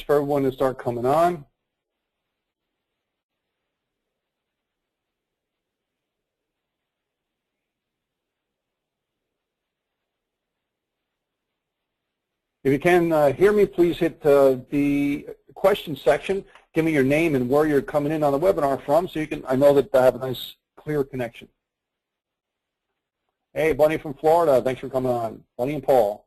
for everyone to start coming on. If you can hear me, please hit the question section. Give me your name and where you're coming in on the webinar from, so I know that I have a nice, clear connection. Hey, Bunny from Florida, thanks for coming on. Bunny and Paul.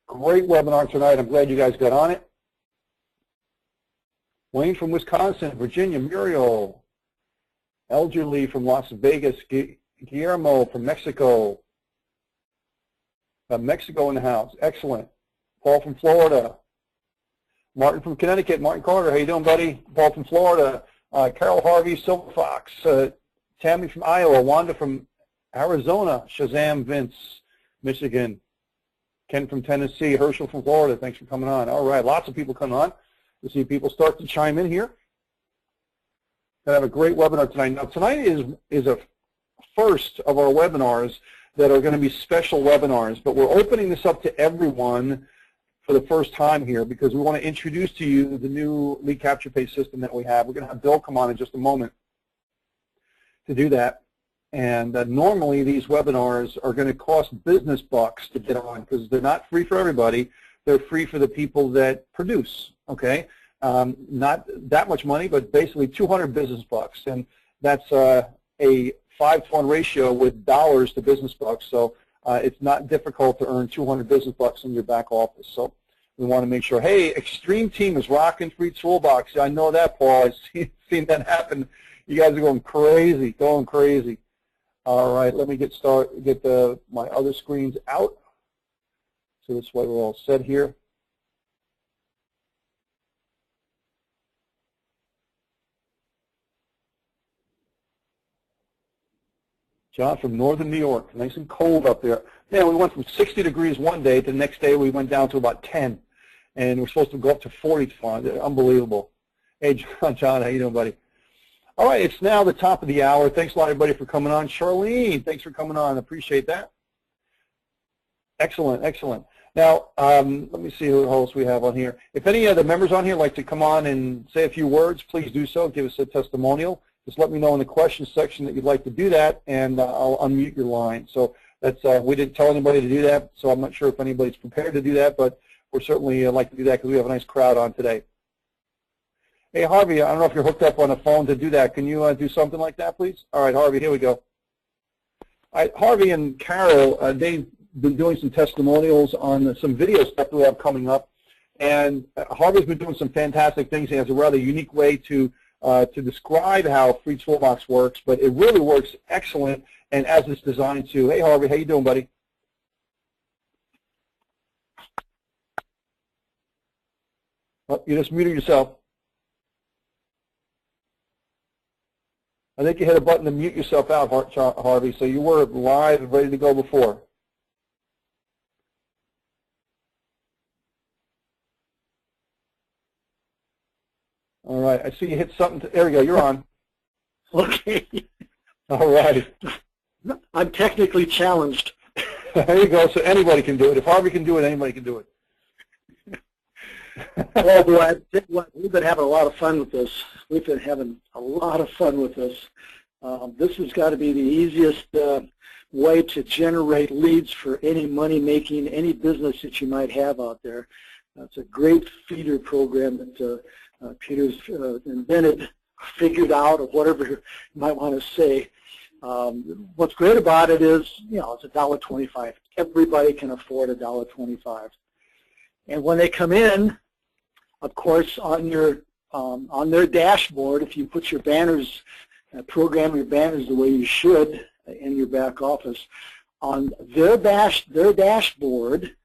Great webinar tonight. I'm glad you guys got on it. Wayne from Wisconsin, Virginia, Muriel. Elderly from Las Vegas, Guillermo from Mexico. Mexico in the house, excellent. Paul from Florida. Martin from Connecticut, Martin Carter, how you doing, buddy? Paul from Florida. Carol Harvey, Silver Fox. Tammy from Iowa, Wanda from Arizona, Shazam Vince, Michigan. Ken from Tennessee, Herschel from Florida, thanks for coming on. All right, lots of people coming on. We see people start to chime in here. Gonna have a great webinar tonight. Now tonight is a first of our webinars that are going to be special webinars, but we're opening this up to everyone for the first time here because we want to introduce to you the new lead capture page system that we have. We're going to have Bill come on in just a moment to do that. And normally these webinars are going to cost business bucks to get on because they're not free for everybody. They're free for the people that produce, okay? Not that much money, but basically 200 business bucks. And that's a 5-to-1 ratio with dollars to business bucks. So it's not difficult to earn 200 business bucks in your back office. So we want to make sure, hey, Extreme Team is rocking Freetoolbox. I know that, Paul. I've seen that happen. You guys are going crazy, going crazy. All right, let me get my other screens out. So this way we're all set here. John from northern New York, nice and cold up there. Man, we went from 60 degrees one day to the next day we went down to about 10. And we're supposed to go up to 40 tomorrow. Unbelievable. Hey, John, how you doing, buddy? All right, it's now the top of the hour. Thanks a lot, everybody, for coming on. Charlene, thanks for coming on. Appreciate that. Excellent, excellent. Now, let me see who else we have on here. If any of the members on here like to come on and say a few words, please do so. Give us a testimonial. Just let me know in the questions section that you'd like to do that, and I'll unmute your line. So that's we didn't tell anybody to do that, so I'm not sure if anybody's prepared to do that, but we're certainly like to do that because we have a nice crowd on today. Hey, Harvey, I don't know if you're hooked up on a phone to do that. Can you do something like that, please? All right, Harvey, here we go. All right, Harvey and Carol, they've been doing some testimonials on some video stuff we have coming up, and Harvey's been doing some fantastic things. He has a rather unique way to describe how Freetoolbox works, but it really works excellent and as it's designed to. Hey, Harvey, how you doing, buddy? Oh, you just muted yourself. I think you hit a button to mute yourself out, Harvey, so you were live and ready to go before. All right, I see you hit something. There we go, you're on. Okay. All right. I'm technically challenged. There you go, so anybody can do it. If Harvey can do it, anybody can do it. Well, boy, we've been having a lot of fun with this. We've been having a lot of fun with this. This has got to be the easiest way to generate leads for any money-making, any business that you might have out there. It's a great feeder program that Peter's invented, figured out, or whatever you might want to say. What's great about it is, you know, it's $1.25. Everybody can afford $1.25. And when they come in, of course, on their dashboard, if you put your banners, program your banners the way you should in your back office, on their dashboard,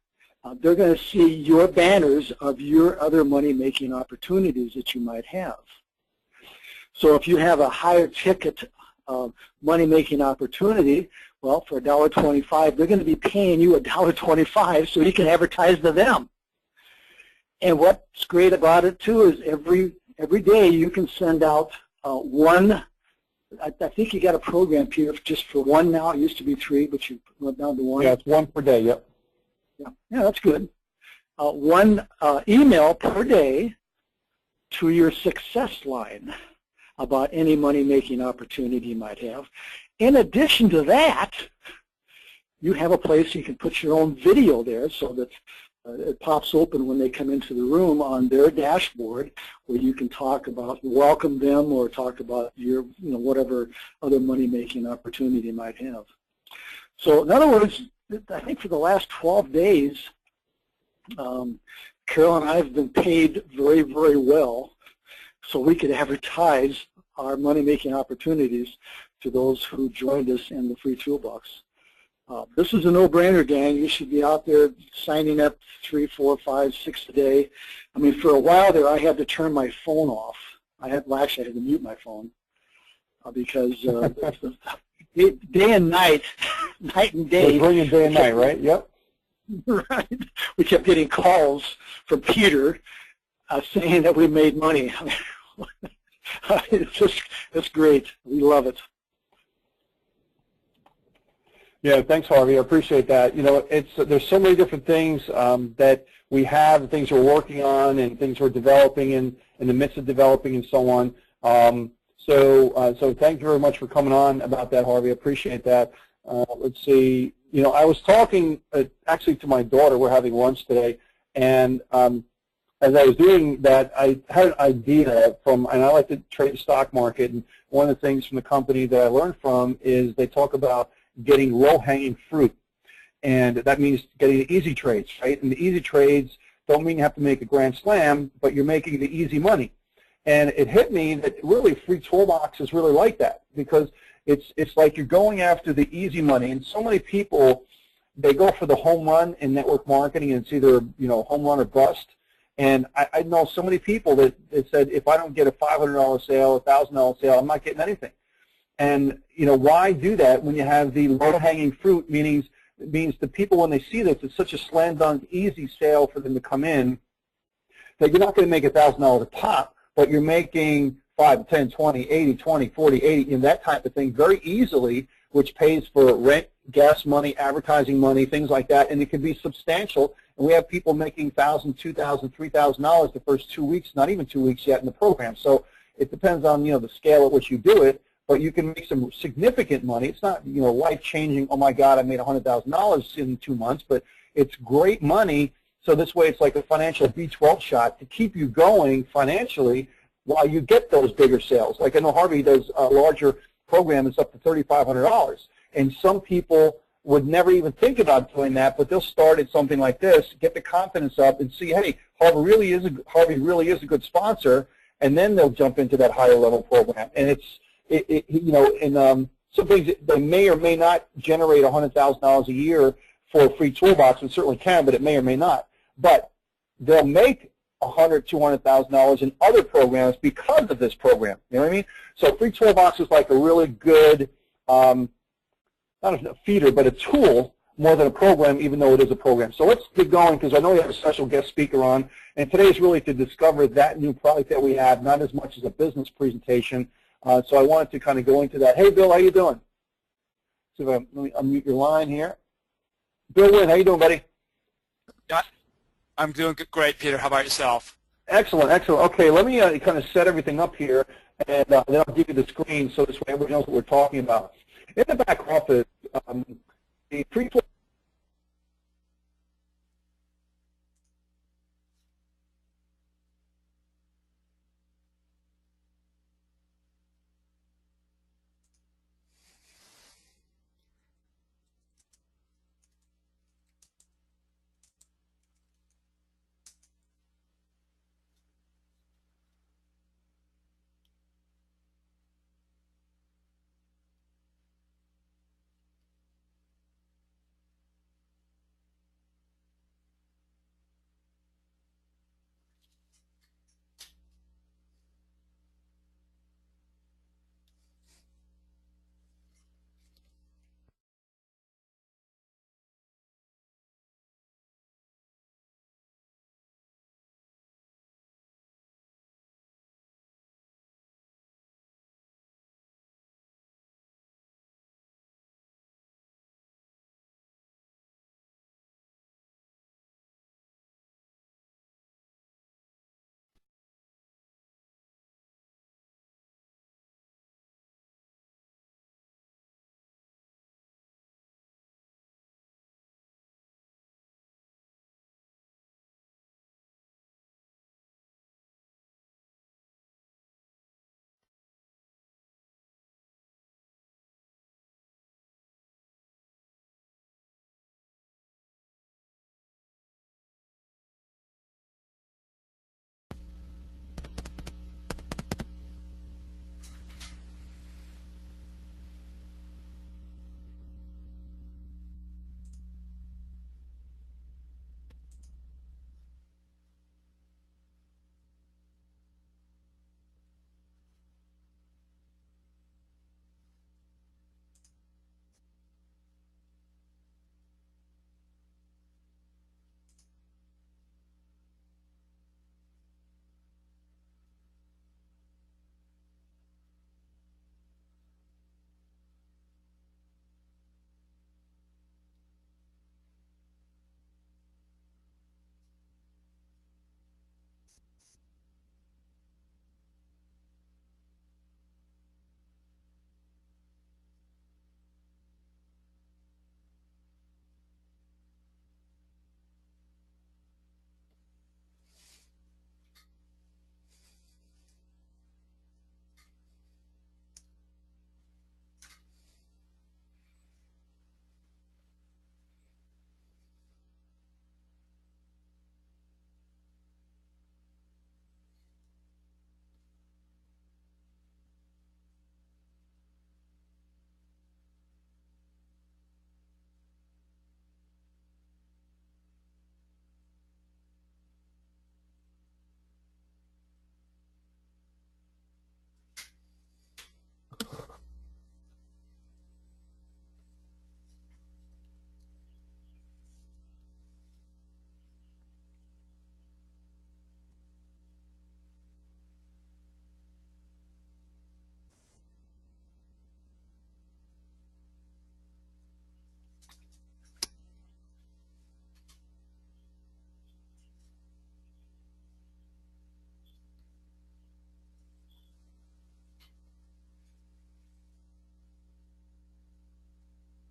they're going to see your banners of your other money-making opportunities that you might have. So if you have a higher ticket money-making opportunity, well, for $1.25, they're going to be paying you $1.25 so you can advertise to them. And what's great about it too is every day you can send out one. I think you got a program, Peter, just for one now. It used to be 3, but you went down to 1. Yeah, it's 1 per day. Yep. Yeah, that's good. one email per day to your success line about any money-making opportunity you might have. In addition to that, you have a place you can put your own video there so that it pops open when they come into the room on their dashboard, where you can talk about, welcome them, or talk about your, whatever other money-making opportunity you might have. So in other words, I think for the last 12 days, Carol and I have been paid very, very well so we could advertise our money-making opportunities to those who joined us in the free toolbox. This is a no-brainer, gang. You should be out there signing up 3, 4, 5, 6 a day. I mean, for a while there, I had to turn my phone off. Actually, I had to mute my phone because day and night, night and day. Brilliant day and night, right? Yep. Right. We kept getting calls from Peter saying that we made money. It's great. We love it. Yeah, thanks, Harvey. I appreciate that. There's so many different things that we have, things we're working on, and things we're developing in the midst of developing, and so on. So thank you very much for coming on about that, Harvey. I appreciate that. Let's see. I was talking actually to my daughter. We're having lunch today, and as I was doing that, I had an idea and I like to trade the stock market, and one of the things from the company that I learned from is they talk about getting low-hanging fruit, and that means getting the easy trades, right? And the easy trades don't mean you have to make a grand slam, but you're making the easy money. And it hit me that really free toolbox is really like that, because it's like you're going after the easy money, and so many people, they go for the home run in network marketing, and it's either home run or bust. And I know so many people that said, if I don't get a $500 sale, a $1,000 sale, I'm not getting anything. And why do that when you have the low-hanging fruit? Means the people, when they see this, it's such a slam dunk easy sale for them to come in, that you're not going to make $1,000 a pop, but you're making 5, 10, 20, 80, 20, 40, 80, that type of thing very easily, which pays for rent, gas money, advertising money, things like that, and it can be substantial. And we have people making $1,000, $2,000, $3,000 the first 2 weeks, not even 2 weeks yet in the program. So it depends on the scale at which you do it. But you can make some significant money. It's not, life-changing, oh, my God, I made $100,000 in 2 months, but it's great money. So this way it's like a financial B12 shot to keep you going financially while you get those bigger sales. Like I know Harvey does a larger program that's up to $3,500. And some people would never even think about doing that, but they'll start at something like this, get the confidence up, and see, hey, Harvey really is a good sponsor, and then they'll jump into that higher level program. And some things they may or may not generate $100,000 a year for a free toolbox. It certainly can, but it may or may not. But they'll make $100,000, $200,000 in other programs because of this program. You know what I mean? So free toolbox is like a really good, not a feeder, but a tool more than a program, even though it is a program. So let's get going, because I know we have a special guest speaker on, and today is really to discover that new product that we have, not as much as a business presentation. So I wanted to kind of go into that. Hey, Bill, how you doing? So let me unmute your line here. Bill Wynn, how you doing, buddy? Yeah, I'm doing great, Peter. How about yourself? Excellent, excellent. Okay, let me kind of set everything up here, and then I'll give you the screen so this way everybody knows what we're talking about. In the back office, the pre-tool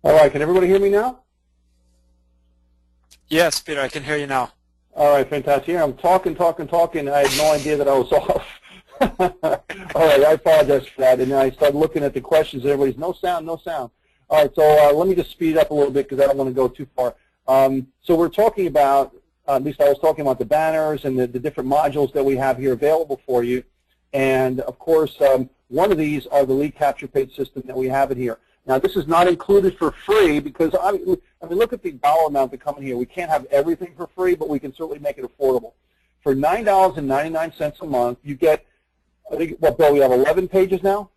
All right, can everybody hear me now? Yes, Peter, I can hear you now. All right, fantastic. Yeah, I'm talking. I had no idea that I was off. All right, I apologize for that. And then I started looking at the questions, and everybody's no sound. All right, so let me just speed up a little bit because I don't want to go too far. So we're talking about, at least I was talking about the banners and the different modules that we have here available for you. And, of course, one of these are the lead capture page system that we have in here. Now, this is not included for free because, I mean, look at the dollar amount that come in here. We can't have everything for free, but we can certainly make it affordable. For $9.99 a month, you get, I think, what, Bill, we have 11 pages now?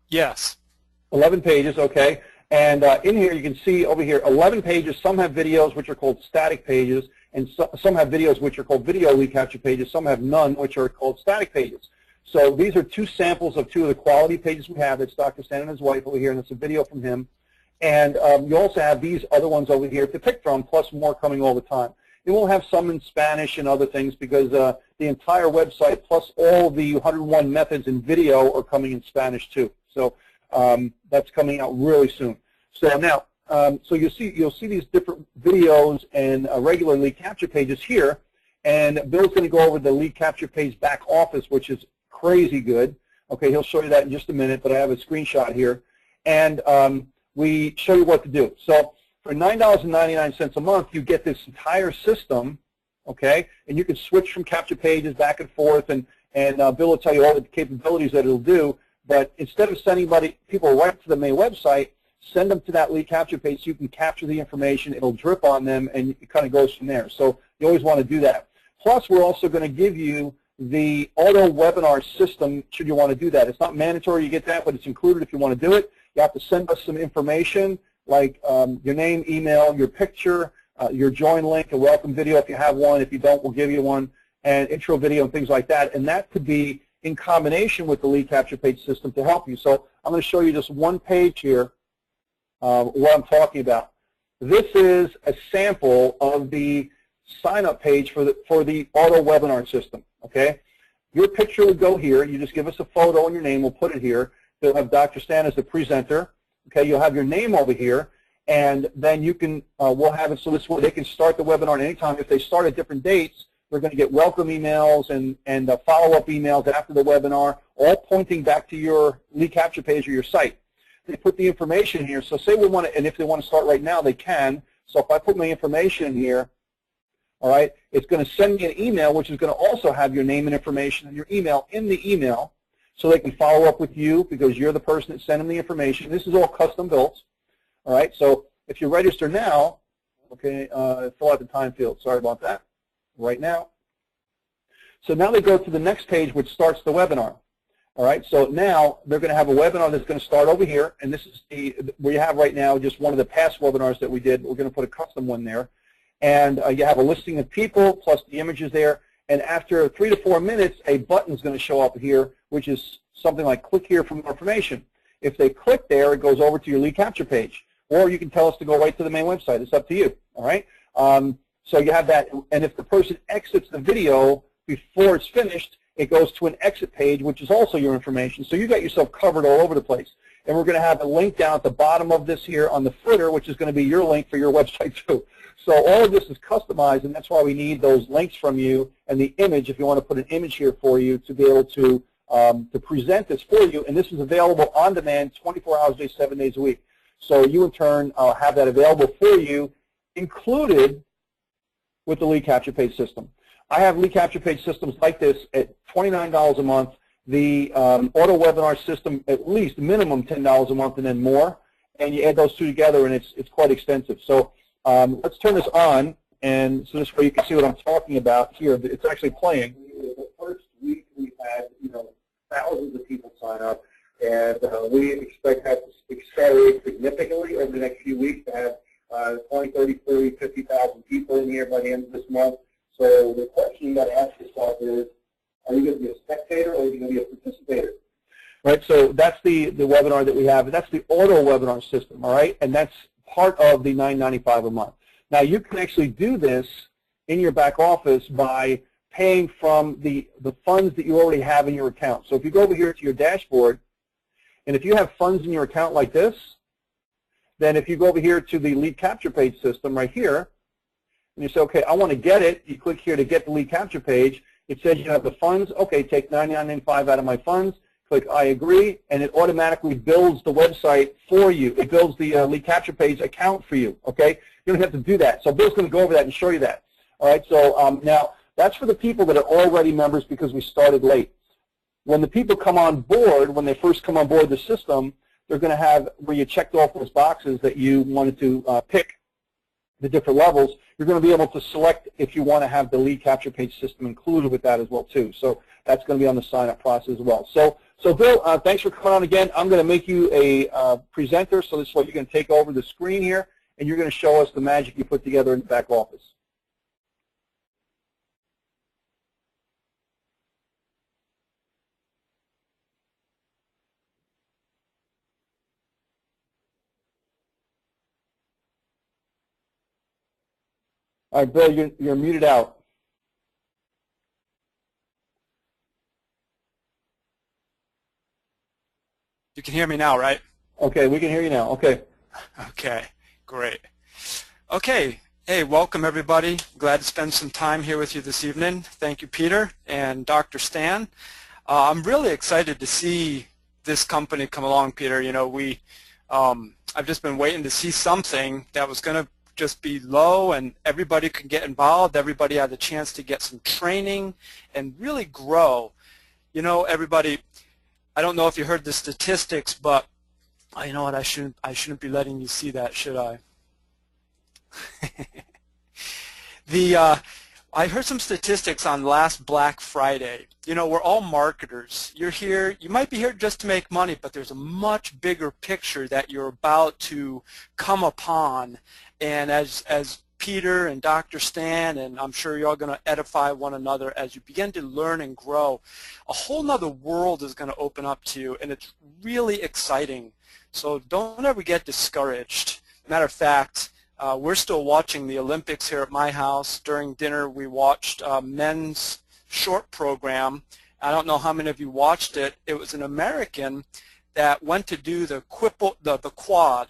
Yes. 11 pages, okay. And in here, you can see over here, 11 pages. Some have videos, which are called static pages, and some have videos, which are called video lead capture pages. Some have none, which are called static pages. So these are two samples of two of the quality pages we have. It's Dr. Stan and his wife over here, and it's a video from him. And you also have these other ones over here to pick from, plus more coming all the time. And we'll have some in Spanish and other things because the entire website, plus all the 101 methods in video, are coming in Spanish too. So that's coming out really soon. So now, so you'll see these different videos and regular lead capture pages here. And Bill's going to go over the lead capture page back office, which is crazy good. Okay, he'll show you that in just a minute, but I have a screenshot here. And we show you what to do. So for $9.99 a month, you get this entire system, okay? And you can switch from capture pages back and forth, and Bill will tell you all the capabilities that it'll do. But instead of sending people right to the main website, send them to that lead capture page so you can capture the information. It'll drip on them, and it kind of goes from there. So you always want to do that. Plus, we're also going to give you the auto webinar system should you want to do that. It's not mandatory you get that, but it's included if you want to do it. You have to send us some information like your name, email, your picture, your join link, a welcome video if you have one. If you don't, we'll give you one, and intro video and things like that. And that could be in combination with the lead capture page system to help you. So I'm going to show you just one page here what I'm talking about. This is a sample of the sign-up page for the auto webinar system. Okay, your picture would go here. You just give us a photo and your name. We'll put it here. They'll have Dr. Stan as the presenter. Okay, you'll have your name over here, and then you can we'll have it so this way they can start the webinar at any time. If they start at different dates, we're going to get welcome emails and follow-up emails after the webinar, all pointing back to your lead capture page or your site. They put the information here. So say we want to, and if they want to start right now, they can. So if I put my information in here, all right, it's going to send me an email, which is going to also have your name and information and your email in the email, so they can follow up with you because you're the person that sent them the information. This is all custom built. All right, so if you register now, okay, fill out the time field. Sorry about that. Right now. So now they go to the next page, which starts the webinar. All right, so now they're going to have a webinar that's going to start over here, and this is we have right now just one of the past webinars that we did. We're going to put a custom one there. And you have a listing of people plus the images there. And after 3 to 4 minutes, a button is going to show up here, which is something like click here for more information. If they click there, it goes over to your lead capture page. Or you can tell us to go right to the main website. It's up to you. All right. So you have that. And if the person exits the video before it's finished, it goes to an exit page, which is also your information. So you got yourself covered all over the place. And we're going to have a link down at the bottom of this here on the footer, which is going to be your link for your website too. So all of this is customized, and that's why we need those links from you and the image, if you want to put an image here for you, to be able to present this for you. And this is available on demand 24 hours a day, 7 days a week. So you, in turn, have that available for you, included with the lead capture page system. I have lead capture page systems like this at $29 a month. The auto webinar system, at least minimum $10 a month and then more. And you add those two together, and it's quite extensive. So let's turn this on, and so this way you can see what I'm talking about here. It's actually playing. The first week we had, thousands of people sign up, and we expect that to accelerate significantly over the next few weeks to have 20, 30, 40, 50,000 people in here by the end of this month. So the question you got to ask yourself is, are you going to be a spectator or are you going to be a participator? Right, so that's the webinar that we have. That's the auto webinar system, all right? And that's part of the $9.95 a month. Now, you can actually do this in your back office by paying from the funds that you already have in your account. So if you go over here to your dashboard, and if you have funds in your account like this, then if you go over here to the lead capture page system right here, and you say, okay, I want to get it, you click here to get the lead capture page. It says you have the funds. Okay, take $99.95 out of my funds. Click I agree, and it automatically builds the website for you. It builds the lead capture page account for you, okay? You don't have to do that. So Bill's going to go over that and show you that. All right, so now that's for the people that are already members because we started late. When the people come on board, when they first come on board the system, they're going to have where you checked off those boxes that you wanted to pick the different levels. You're going to be able to select if you want to have the lead capture page system included with that as well too. So that's going to be on the sign-up process as well. So Bill, thanks for coming on again. I'm going to make you a presenter, so this is what you're going to take over the screen here, and you're going to show us the magic you put together in the back office. All right, Bill, you're muted out. You can hear me now, right? Okay, we can hear you now. Okay. Okay, great. Okay, hey, welcome everybody. Glad to spend some time here with you this evening. Thank you, Peter and Dr. Stan. I'm really excited to see this company come along, Peter. You know, I've just been waiting to see something that was going to just be low and everybody can get involved. Everybody had the chance to get some training and really grow. You know, everybody, I don't know if you heard the statistics, but you know what? I shouldn't be letting you see that, should I? I heard some statistics on last Black Friday. You know, we're all marketers. You're here. You might be here just to make money, but there's a much bigger picture that you're about to come upon. And as Peter and Dr. Stan, and I'm sure you're all going to edify one another as you begin to learn and grow, a whole nother world is going to open up to you, and it's really exciting. So don't ever get discouraged. Matter of fact, we're still watching the Olympics here at my house. During dinner, we watched a men's short program. I don't know how many of you watched it. It was an American that went to do the quad,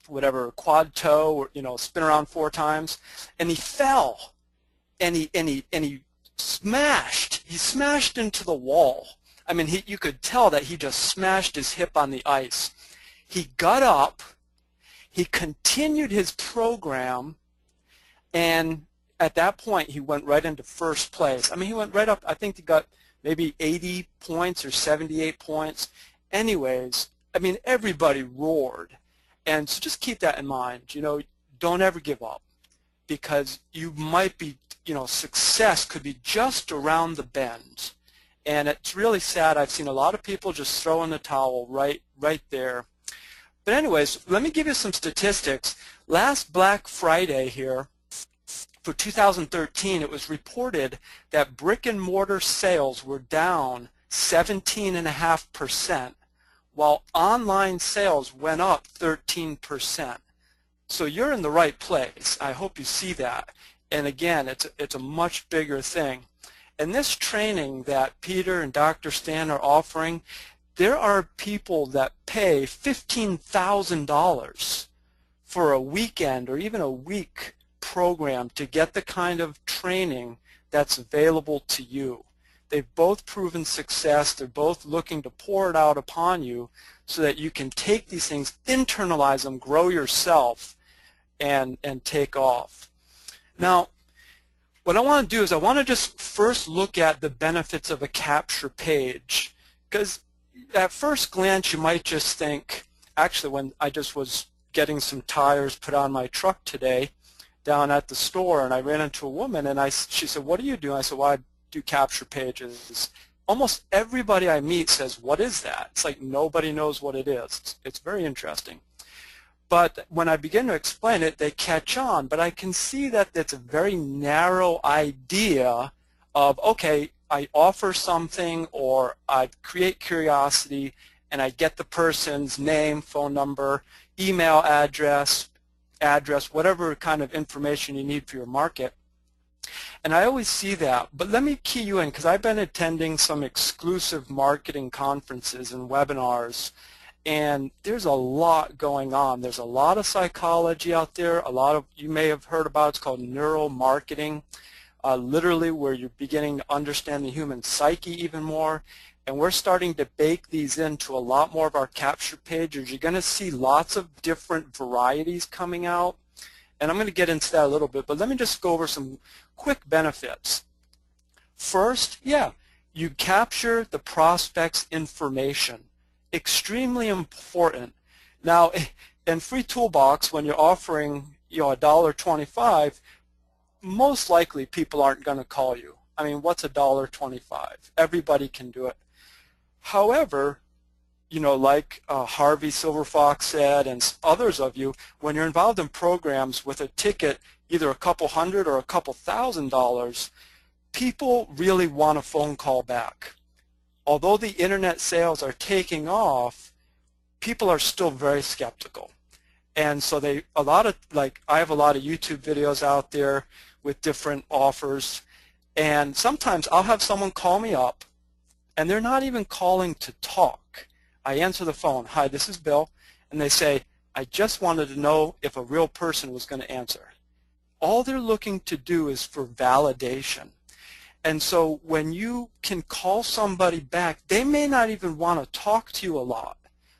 whatever, quad toe, or, you know, spin around 4 times, and he fell, and he smashed. He smashed into the wall. I mean, you could tell that he just smashed his hip on the ice. He got up, he continued his program, and at that point he went right into first place. I mean, he went right up. I think he got maybe 80 points or 78 points. Anyways, I mean, everybody roared. And so just keep that in mind. You know, don't ever give up, because you might be, you know, success could be just around the bend. And it's really sad. I've seen a lot of people just throw in the towel right there. But anyways, let me give you some statistics. Last Black Friday here, for 2013, it was reported that brick and mortar sales were down 17.5%, while online sales went up 13%. So you're in the right place. I hope you see that. And again, it's a much bigger thing. And this training that Peter and Dr. Stan are offering, there are people that pay $15,000 for a weekend or even a week program to get the kind of training that's available to you. They've both proven success. They're both looking to pour it out upon you so that you can take these things, internalize them, grow yourself, and take off. Now, what I want to do is I want to just first look at the benefits of a capture page, because at first glance you might just think, actually when I just was getting some tires put on my truck today down at the store, and I ran into a woman, and she said, "What do you do?" I said, "Well, I do capture pages." Almost everybody I meet says, "What is that?" It's like nobody knows what it is. It's very interesting. But when I begin to explain it, they catch on. But I can see that it's a very narrow idea of, okay, I offer something, or I create curiosity, and I get the person's name, phone number, email address, whatever kind of information you need for your market. And I always see that. But let me key you in, because I've been attending some exclusive marketing conferences and webinars, And there's a lot going on. There's a lot of psychology out there. A lot of, you may have heard about, it's called neuromarketing, literally where you're beginning to understand the human psyche even more. And we're starting to bake these into a lot more of our capture pages. You're going to see lots of different varieties coming out. And I'm going to get into that a little bit, but let me just go over some quick benefits. First, yeah, you capture the prospect's information. Extremely important. Now, in Freetoolbox, when you're offering, $1.25, most likely people aren't going to call you. I mean, what's $1.25? Everybody can do it. However, like Harvey Silverfox said, and others of you, when you're involved in programs with a ticket, either a couple hundred or a couple $1,000s, people really want a phone call back. Although the internet sales are taking off, people are still very skeptical. And so I have a lot of YouTube videos out there with different offers, and sometimes I'll have someone call me up, and they're not even calling to talk. I answer the phone, "Hi, this is Bill," and they say, "I just wanted to know if a real person was going to answer." All they're looking to do is for validation. And so when you can call somebody back, they may not even want to talk to you a lot.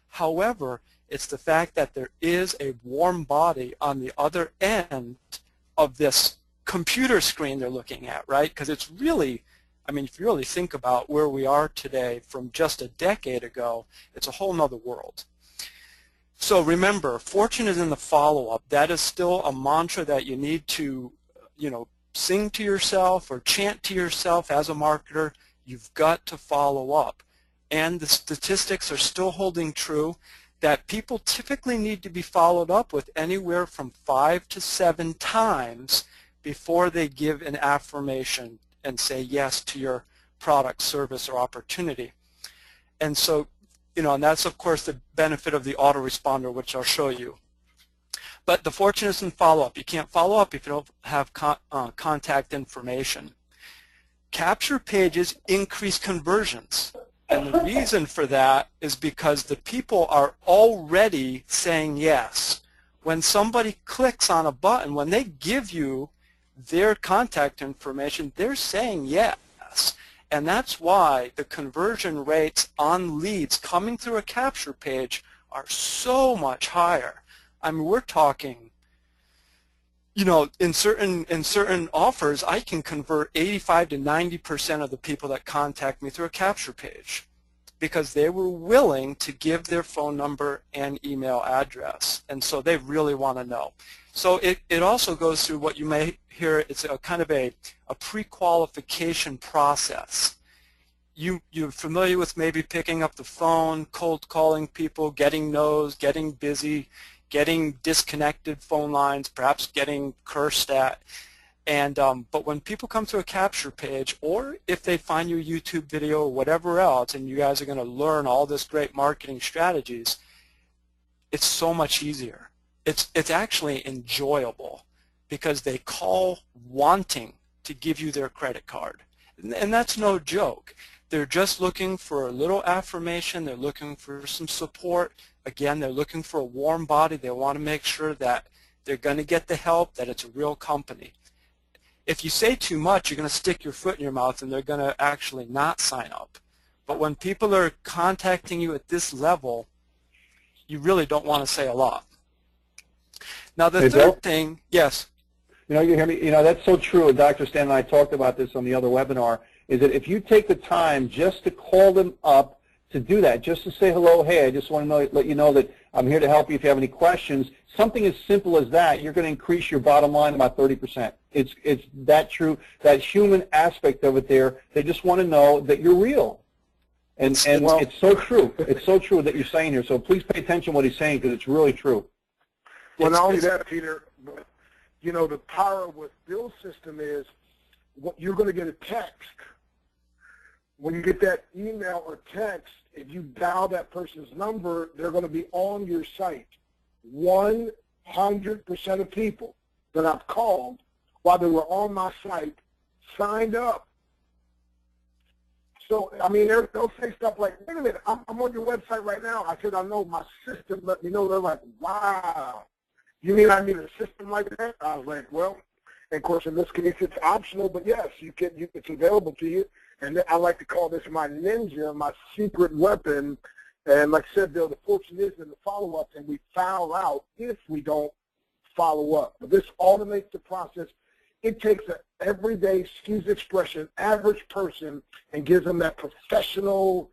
However, it's the fact that there is a warm body on the other end of this computer screen they're looking at, right? Because it's really, I mean, if you really think about where we are today from just a decade ago, it's a whole nother world. So remember, fortune is in the follow-up. That is still a mantra that you need to, sing to yourself or chant to yourself as a marketer. You've got to follow up. And the statistics are still holding true that people typically need to be followed up with anywhere from 5 to 7 times before they give an affirmation and say yes to your product, service, or opportunity. And so, and that's of course the benefit of the autoresponder, which I'll show you. But the fortune is in follow-up. You can't follow up if you don't have contact information. Capture pages increase conversions. And the reason for that is because the people are already saying yes. When somebody clicks on a button, when they give you their contact information, they're saying yes. And that's why the conversion rates on leads coming through a capture page are so much higher. I mean, we're talking, in certain offers, I can convert 85 to 90% of the people that contact me through a capture page because they were willing to give their phone number and email address. And so they really want to know. So it also goes through what you may hear, it's a kind of a pre-qualification process. You're familiar with maybe picking up the phone, cold calling people, getting no's, getting busy, getting disconnected phone lines, perhaps getting cursed at. And but when people come to a capture page, or if they find your YouTube video or whatever else, and you guys are going to learn all this great marketing strategies, it's so much easier. It's actually enjoyable because they call wanting to give you their credit card. And that's no joke. They're just looking for a little affirmation. They're looking for some support. Again, they're looking for a warm body. They want to make sure that they're going to get the help, that it's a real company. If you say too much, you're going to stick your foot in your mouth and they're going to actually not sign up. But when people are contacting you at this level, you really don't want to say a lot. Now the third thing, yes? You hear me? That's so true. And Dr. Stan and I talked about this on the other webinar, is that if you take the time just to call them up to do that, just to say hello, hey, I just want to let you know that I'm here to help you if you have any questions, something as simple as that, you're going to increase your bottom line about 30%. It's that true, that human aspect of it there. They just want to know that you're real. And it's so true. It's so true that you're saying here. So please pay attention to what he's saying because it's really true. Well, not only that, Peter, but, the power with Bill's system is what you're going to get a text. When you get that email or text, if you dial that person's number, they're going to be on your site. 100% of people that I've called while they were on my site signed up. So, I mean, they'll say stuff like, wait a minute, I'm on your website right now. I said, I know, my system let me know. They're like, wow, you mean I need a system like that? I was like, well, and of course, in this case, it's optional, but yes, it's available to you. And I like to call this my ninja, my secret weapon. And like I said, Bill, the fortune is in the follow-up, and we foul out if we don't follow up. But this automates the process. It takes an everyday, excuse the expression, average person and gives them that professional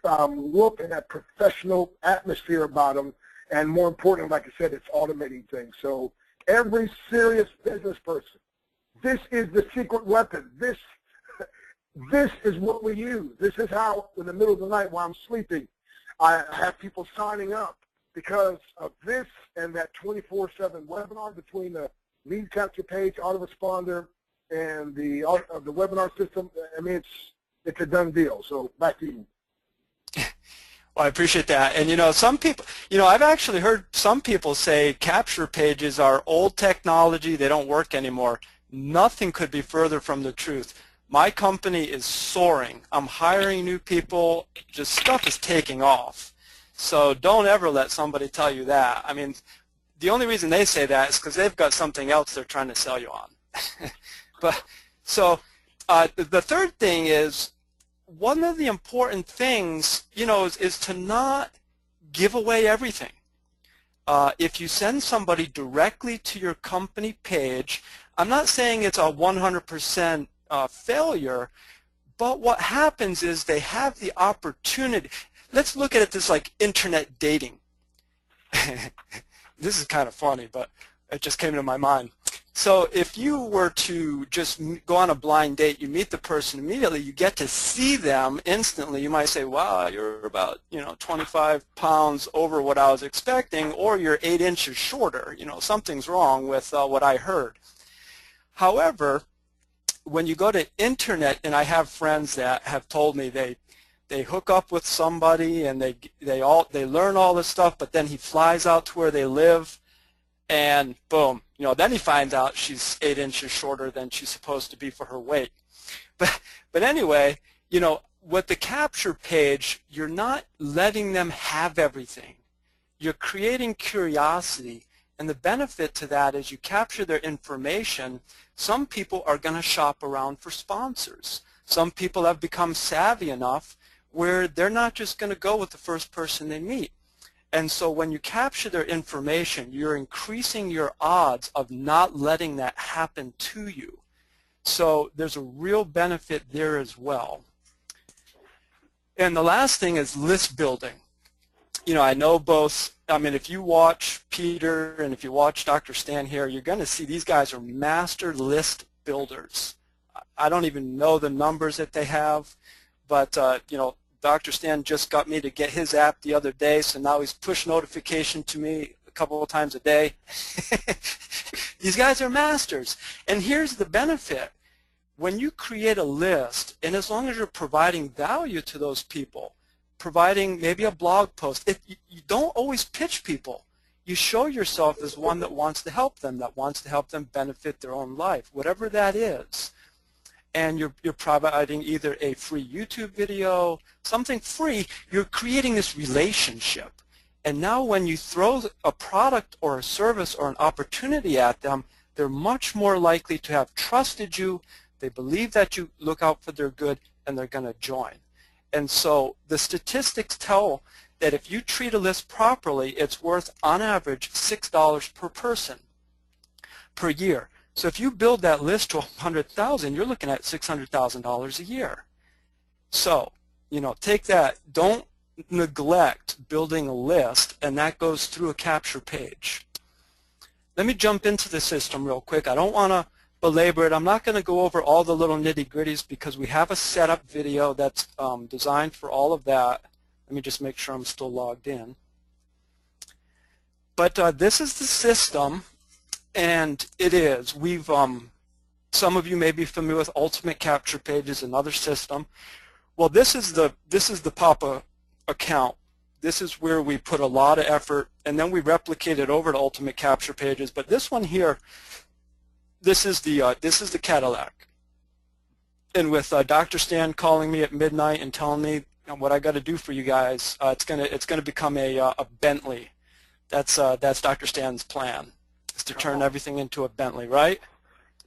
look and that professional atmosphere about them. And more important, like I said, it's automating things. So every serious business person, this is the secret weapon. This is what we use. This is how, in the middle of the night while I'm sleeping, I have people signing up because of this and that 24/7 webinar between the lead capture page, autoresponder, and the webinar system. I mean, it's a done deal. So back to you. Well, I appreciate that. And, some people, I've actually heard some people say capture pages are old technology. They don't work anymore. Nothing could be further from the truth. My company is soaring. I'm hiring new people. Just stuff is taking off. So don't ever let somebody tell you that. I mean, the only reason they say that is because they've got something else they're trying to sell you on. But so the third thing is, one of the important things, is to not give away everything. If you send somebody directly to your company page, I'm not saying it's a 100% failure, but what happens is they have the opportunity. Let's look at it this like internet dating. This is kind of funny, but it just came to my mind. So if you were to just go on a blind date, you meet the person immediately, you get to see them instantly. You might say, wow, you're about 25 pounds over what I was expecting, or you're 8 inches shorter. Something's wrong with what I heard. However, when you go to internet, and I have friends that have told me they hook up with somebody and they learn all this stuff, but then he flies out to where they live, and boom, then he finds out she's 8 inches shorter than she's supposed to be for her weight. But anyway, with the capture page, you're not letting them have everything. You're creating curiosity, and the benefit to that is you capture their information. Some people are going to shop around for sponsors. Some people have become savvy enough where they're not just going to go with the first person they meet. And so when you capture their information, you're increasing your odds of not letting that happen to you. So there's a real benefit there as well. And the last thing is list building. I know if you watch Peter and if you watch Dr. Stan here, you're going to see these guys are master list builders. I don't even know the numbers that they have, but Dr. Stan just got me to get his app the other day, so now he's push notification to me a couple of times a day. These guys are masters. And here's the benefit. When you create a list, and as long as you're providing value to those people, providing maybe a blog post, you don't always pitch people. You show yourself as one that wants to help them, benefit their own life, whatever that is. And you're providing either a free YouTube video, something free. You're creating this relationship. And now when you throw a product or a service or an opportunity at them, they're much more likely to have trusted you. They believe that you look out for their good, and they're going to join. And so the statistics tell that if you treat a list properly, it's worth, on average, $6 per person per year. So if you build that list to 100,000, you're looking at $600,000 a year. So, take that. Don't neglect building a list, and that goes through a capture page. Let me jump into the system real quick. I don't want to belabor it. I'm not going to go over all the little nitty-gritties because we have a setup video that's designed for all of that. Let me just make sure I'm still logged in. But this is the system. And it is. Some of you may be familiar with Ultimate Capture Pages, another system. Well, this is the Papa account. This is where we put a lot of effort, and then we replicate it over to Ultimate Capture Pages. But this one here, this is the Cadillac. And with Dr. Stan calling me at midnight and telling me what I got to do for you guys, it's gonna become a Bentley. That's Dr. Stan's plan, is to turn everything into a Bentley, right?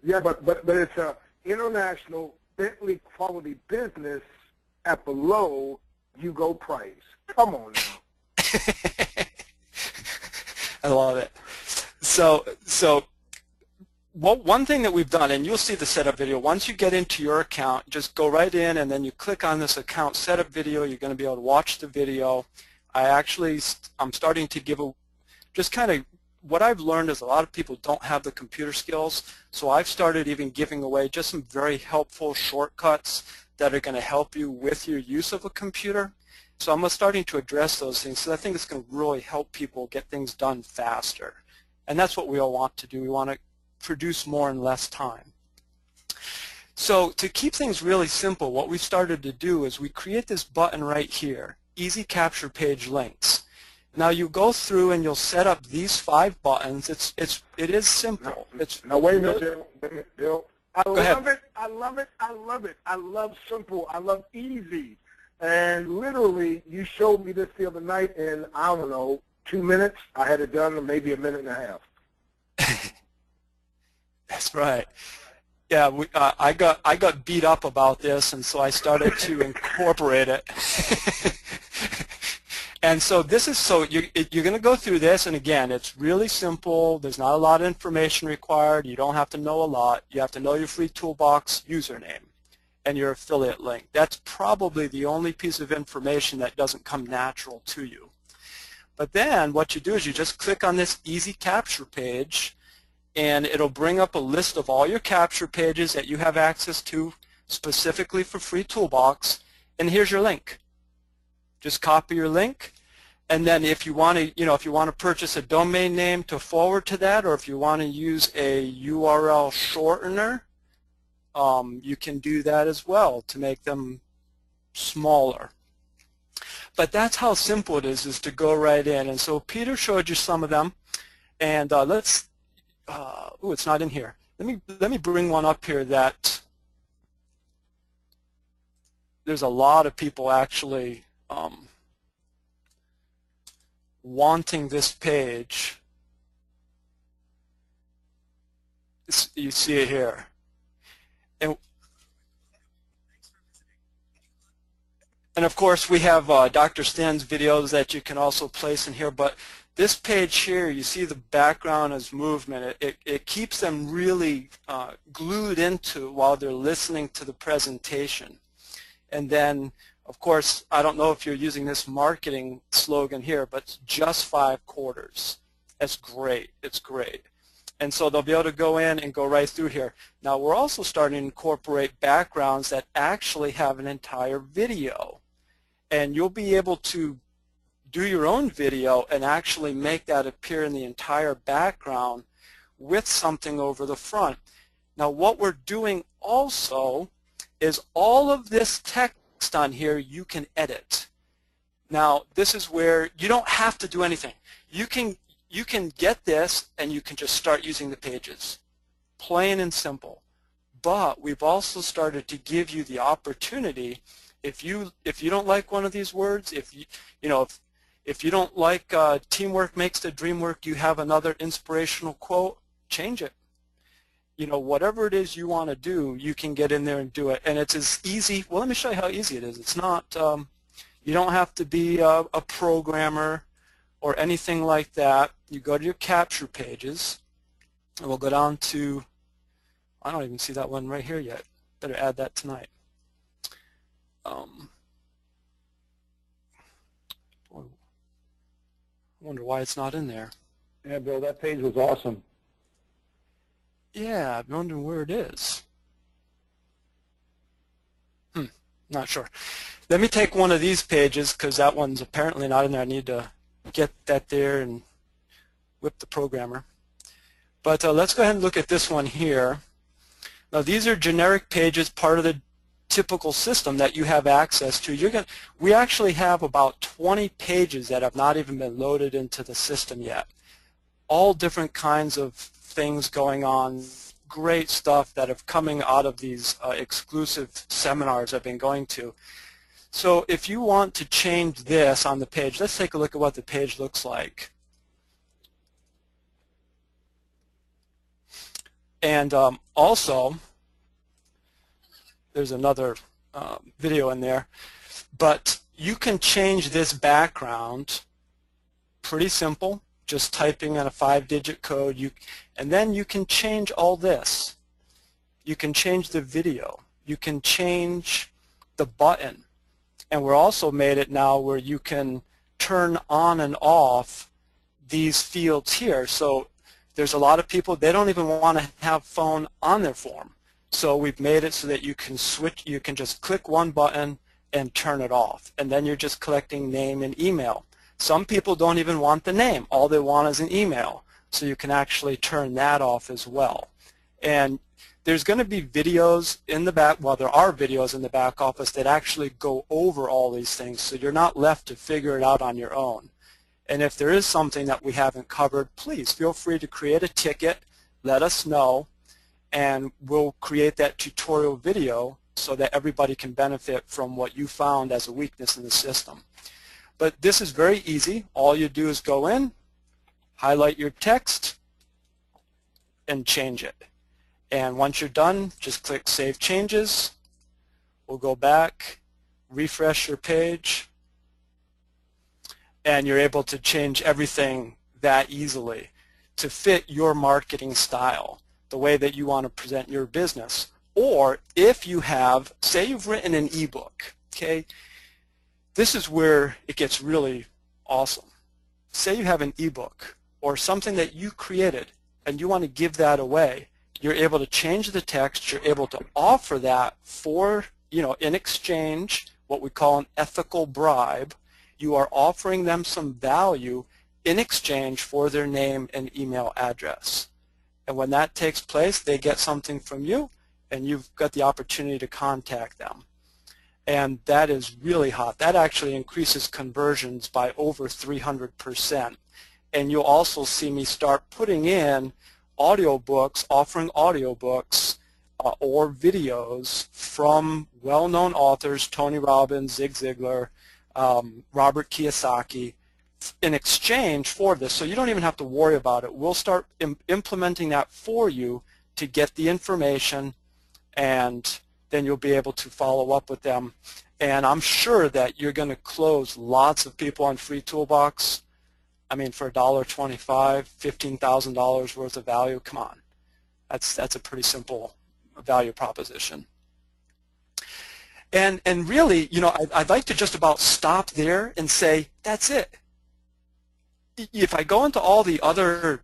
Yeah, but it's a international Bentley quality business at below you go price. Come on now. I love it. So one thing that we've done, and you'll see the setup video, once you get into your account, just go right in and then you click on this account setup video. You're going to be able to watch the video. I'm starting to give just kind of what I've learned is a lot of people don't have the computer skills, so I've started even giving away just some very helpful shortcuts that are going to help you with your use of a computer. So I'm starting to address those things, so I think it's going to really help people get things done faster. And that's what we all want to do. We want to produce more in less time. So to keep things really simple, what we started to do is we create this button right here, Easy Capture Page Links. Now you go through and you'll set up these 5 buttons. It is simple. Now wait a minute, Bill. I love it. I love simple. I love easy. And literally, you showed me this the other night in, I don't know, 2 minutes. I had it done in maybe a minute and a half. That's right. Yeah, I got beat up about this, and so I started to incorporate it. And so this is you're going to go through this, and again, it's really simple. There's not a lot of information required. You don't have to know a lot. You have to know your Freetoolbox username and your affiliate link. That's probably the only piece of information that doesn't come natural to you. But then what you do is you just click on this Easy Capture page, and it'll bring up a list of all your capture pages that you have access to specifically for Freetoolbox, and here's your link. Just copy your link, and then if you want to, if you want to purchase a domain name to forward to that, or if you want to use a URL shortener, you can do that as well to make them smaller. But that's how simple it is to go right in. And so Peter showed you some of them, and let's. Oh, it's not in here. Let me bring one up here that there's a lot of people actually wanting this page. You see it here. And of course, we have Dr. Stan's videos that you can also place in here. But this page here, you see the background as movement. It keeps them really glued into while they're listening to the presentation. And then, of course, I don't know if you're using this marketing slogan here, but it's just 5 quarters. That's great. It's great. And so they'll be able to go in and go right through here. Now, we're also starting to incorporate backgrounds that actually have an entire video. And you'll be able to do your own video and actually make that appear in the entire background with something over the front. Now, what we're doing also is all of this text on here you can edit. Now, this is where you don't have to do anything. You can get this and you can just start using the pages, plain and simple. But we've also started to give you the opportunity, if you don't like one of these words, if you don't like teamwork makes the dream work, you have another inspirational quote, change it. Whatever it is you want to do, you can get in there and do it. And it's as easy. Well, let me show you how easy it is. It's not, you don't have to be a programmer or anything like that. You go to your capture pages, and we'll go down to, I don't even see that one right here yet. Better add that tonight. I wonder why it's not in there. Yeah, Bill, that page was awesome. Yeah, I'm wondering where it is. Not sure. Let me take one of these pages because that one's apparently not in there. I need to get that there and whip the programmer. But let's go ahead and look at this one here. Now, these are generic pages, part of the typical system that you have access to. We actually have about 20 pages that have not even been loaded into the system yet. All different kinds of things going on, great stuff that have coming out of these exclusive seminars I've been going to. So if you want to change this on the page, let's take a look at what the page looks like. And also, there's another video in there, but you can change this background. Pretty simple, just typing in a 5-digit code. And then you can change all this. You can change the video. You can change the button. And we're also made it now where you can turn on and off these fields here. So there's a lot of people, they don't even want to have phone on their form. So we've made it so that you can switch, you can just click one button and turn it off. And then you're just collecting name and email. Some people don't even want the name. All they want is an email. So you can actually turn that off as well. And there's going to be videos in the back, well, there are videos in the back office that actually go over all these things, so you're not left to figure it out on your own. And if there is something that we haven't covered, please feel free to create a ticket, let us know, and we'll create that tutorial video so that everybody can benefit from what you found as a weakness in the system. But this is very easy. All you do is go in, highlight your text, and change it. And once you're done, just click Save Changes. We'll go back, refresh your page, and you're able to change everything that easily to fit your marketing style, the way that you want to present your business. Or if you have, say you've written an ebook, okay? This is where it gets really awesome. Say you have an ebook or something that you created and you want to give that away. You're able to change the text, you're able to offer that for, in exchange, what we call an ethical bribe. You are offering them some value in exchange for their name and email address. And when that takes place, they get something from you, and you've got the opportunity to contact them. And that is really hot. That actually increases conversions by over 300%. And you'll also see me start putting in audiobooks, offering audiobooks or videos from well-known authors, Tony Robbins, Zig Ziglar, Robert Kiyosaki, in exchange for this. So you don't even have to worry about it. We'll start implementing that for you to get the information, and then you'll be able to follow up with them. And I'm sure that you're going to close lots of people on Freetoolbox. I mean, for $1.25, $15,000 worth of value, come on. That's a pretty simple value proposition. And really, I'd like to just about stop there and say, that's it. If I go into all the other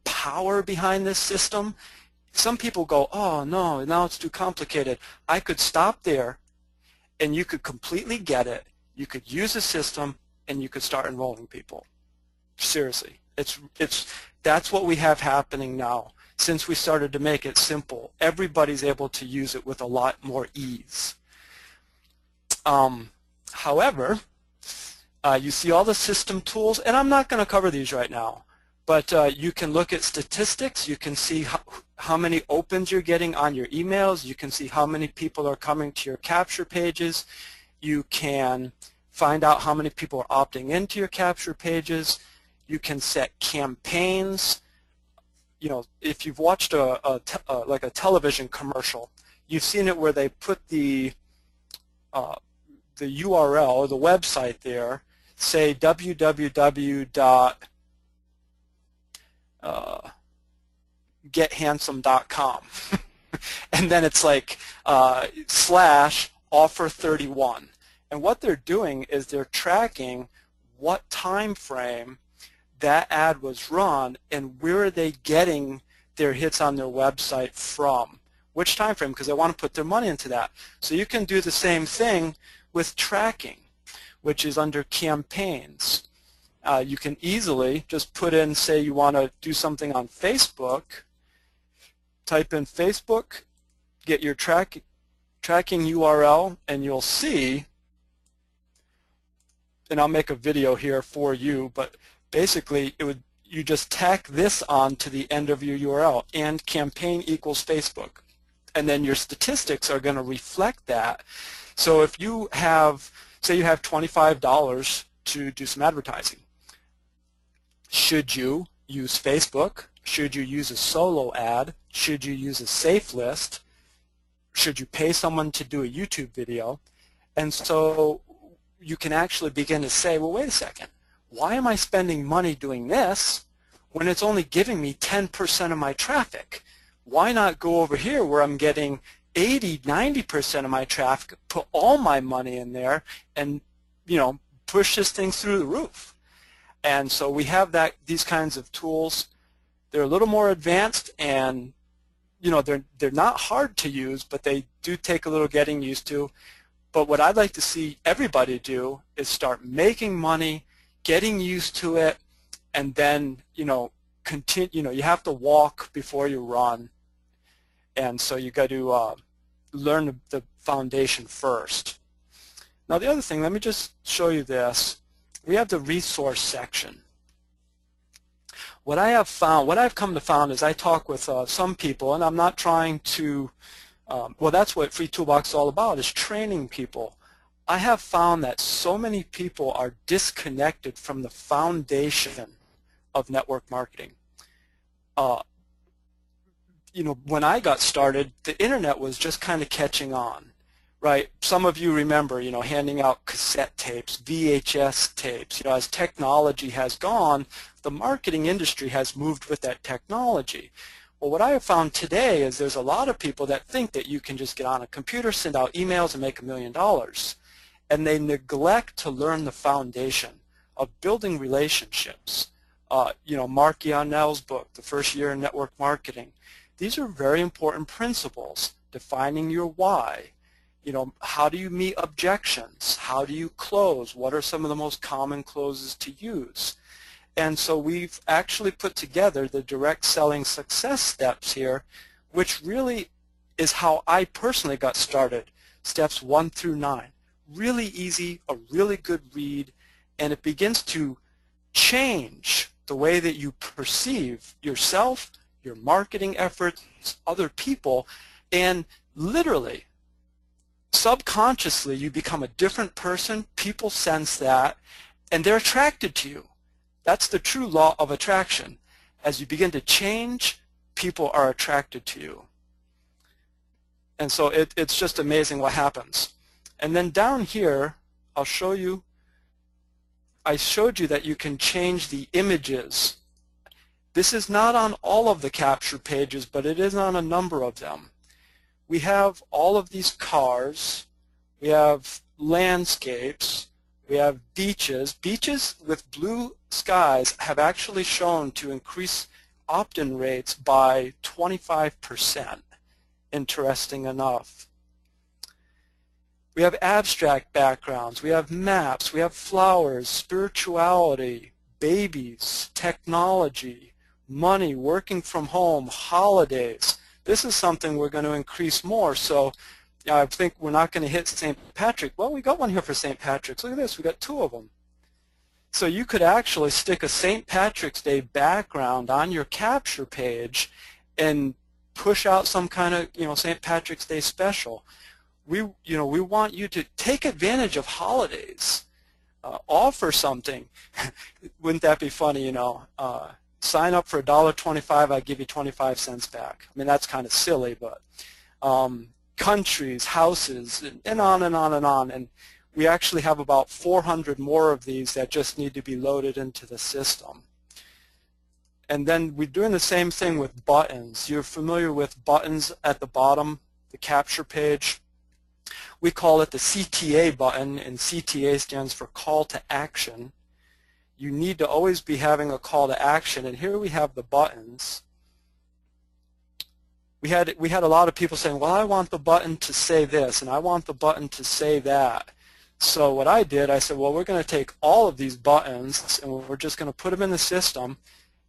power behind this system, some people go, oh no, now it's too complicated. I could stop there and you could completely get it. You could use the system and you could start enrolling people. Seriously, that's what we have happening now. Since we started to make it simple, everybody's able to use it with a lot more ease. However, you see all the system tools, and I'm not going to cover these right now, but you can look at statistics. You can see how many opens you're getting on your emails. You can see how many people are coming to your capture pages. You can find out how many people are opting into your capture pages. You can set campaigns. If you've watched like a television commercial, you've seen it where they put the URL or the website there, say www.gethandsome.com, and then it's like /offer31. And what they're doing is they're tracking what time frame that ad was run and where are they getting their hits on their website from, which time frame, because they want to put their money into that. So you can do the same thing with tracking, which is under campaigns. You can easily just put in, say you want to do something on Facebook, type in Facebook, get your tracking URL, and you'll see, and I'll make a video here for you, but basically you just tack this on to the end of your URL, and campaign equals Facebook. And then your statistics are going to reflect that. So if you have, say you have $25 to do some advertising, should you use Facebook? Should you use a solo ad? Should you use a safe list? Should you pay someone to do a YouTube video? And so you can actually begin to say, well, wait a second, why am I spending money doing this when it's only giving me 10% of my traffic? Why not go over here where I'm getting 80, 90% of my traffic, put all my money in there, and push this thing through the roof? And so we have these kinds of tools. They're a little more advanced, and they're not hard to use, but they do take a little getting used to. But what I'd like to see everybody do is start making money, getting used to it, and then continue. You have to walk before you run, and so you got to learn the foundation first. Now the other thing, let me just show you this. We have the resource section. What I have found, what I've come to find is I talk with some people, and I'm not trying to, well, that's what Freetoolbox is all about, is training people. I have found that so many people are disconnected from the foundation of network marketing. When I got started, the internet was just kind of catching on, right? Some of you remember, handing out cassette tapes, VHS tapes. As technology has gone, the marketing industry has moved with that technology. Well, what I have found today is there's a lot of people that think that you can just get on a computer, send out emails, and make $1 million. And they neglect to learn the foundation of building relationships. Mark Yonell's book, The First Year in Network Marketing. These are very important principles. Defining your why. How do you meet objections? How do you close? What are some of the most common closes to use? And so we've actually put together the direct selling success steps here, which really is how I personally got started, steps 1 through 9. Really easy, a really good read, and it begins to change the way that you perceive yourself, your marketing efforts, other people, and literally, subconsciously, you become a different person. People sense that, and they're attracted to you. That's the true law of attraction. As you begin to change, people are attracted to you. And so it's just amazing what happens. And then down here, I'll show you, I showed you that you can change the images. This is not on all of the capture pages, but it is on a number of them. We have all of these cars. We have landscapes. We have beaches. Beaches with blue skies have actually shown to increase opt-in rates by 25%, interesting enough. We have abstract backgrounds. We have maps. We have flowers, spirituality, babies, technology, money, working from home, holidays. This is something we're going to increase more. So I think we're not going to hit St. Patrick. Well, we got one here for St. Patrick's. Look at this. We got 2 of them. So you could actually stick a St. Patrick's Day background on your capture page and push out some kind of, St. Patrick's Day special. We want you to take advantage of holidays. Offer something. Wouldn't that be funny, sign up for $1.25, I give you 25 cents back. I mean, that's kind of silly, but countries, houses, and on and on and on. And we actually have about 400 more of these that just need to be loaded into the system. And then we're doing the same thing with buttons. You're familiar with buttons at the bottom, the capture page. We call it the CTA button, and CTA stands for call to action. You need to always be having a call to action, and here we have the buttons. We had a lot of people saying, well, I want the button to say this, and I want the button to say that. So what I did, I said, well, we're going to take all of these buttons, and we're just going to put them in the system.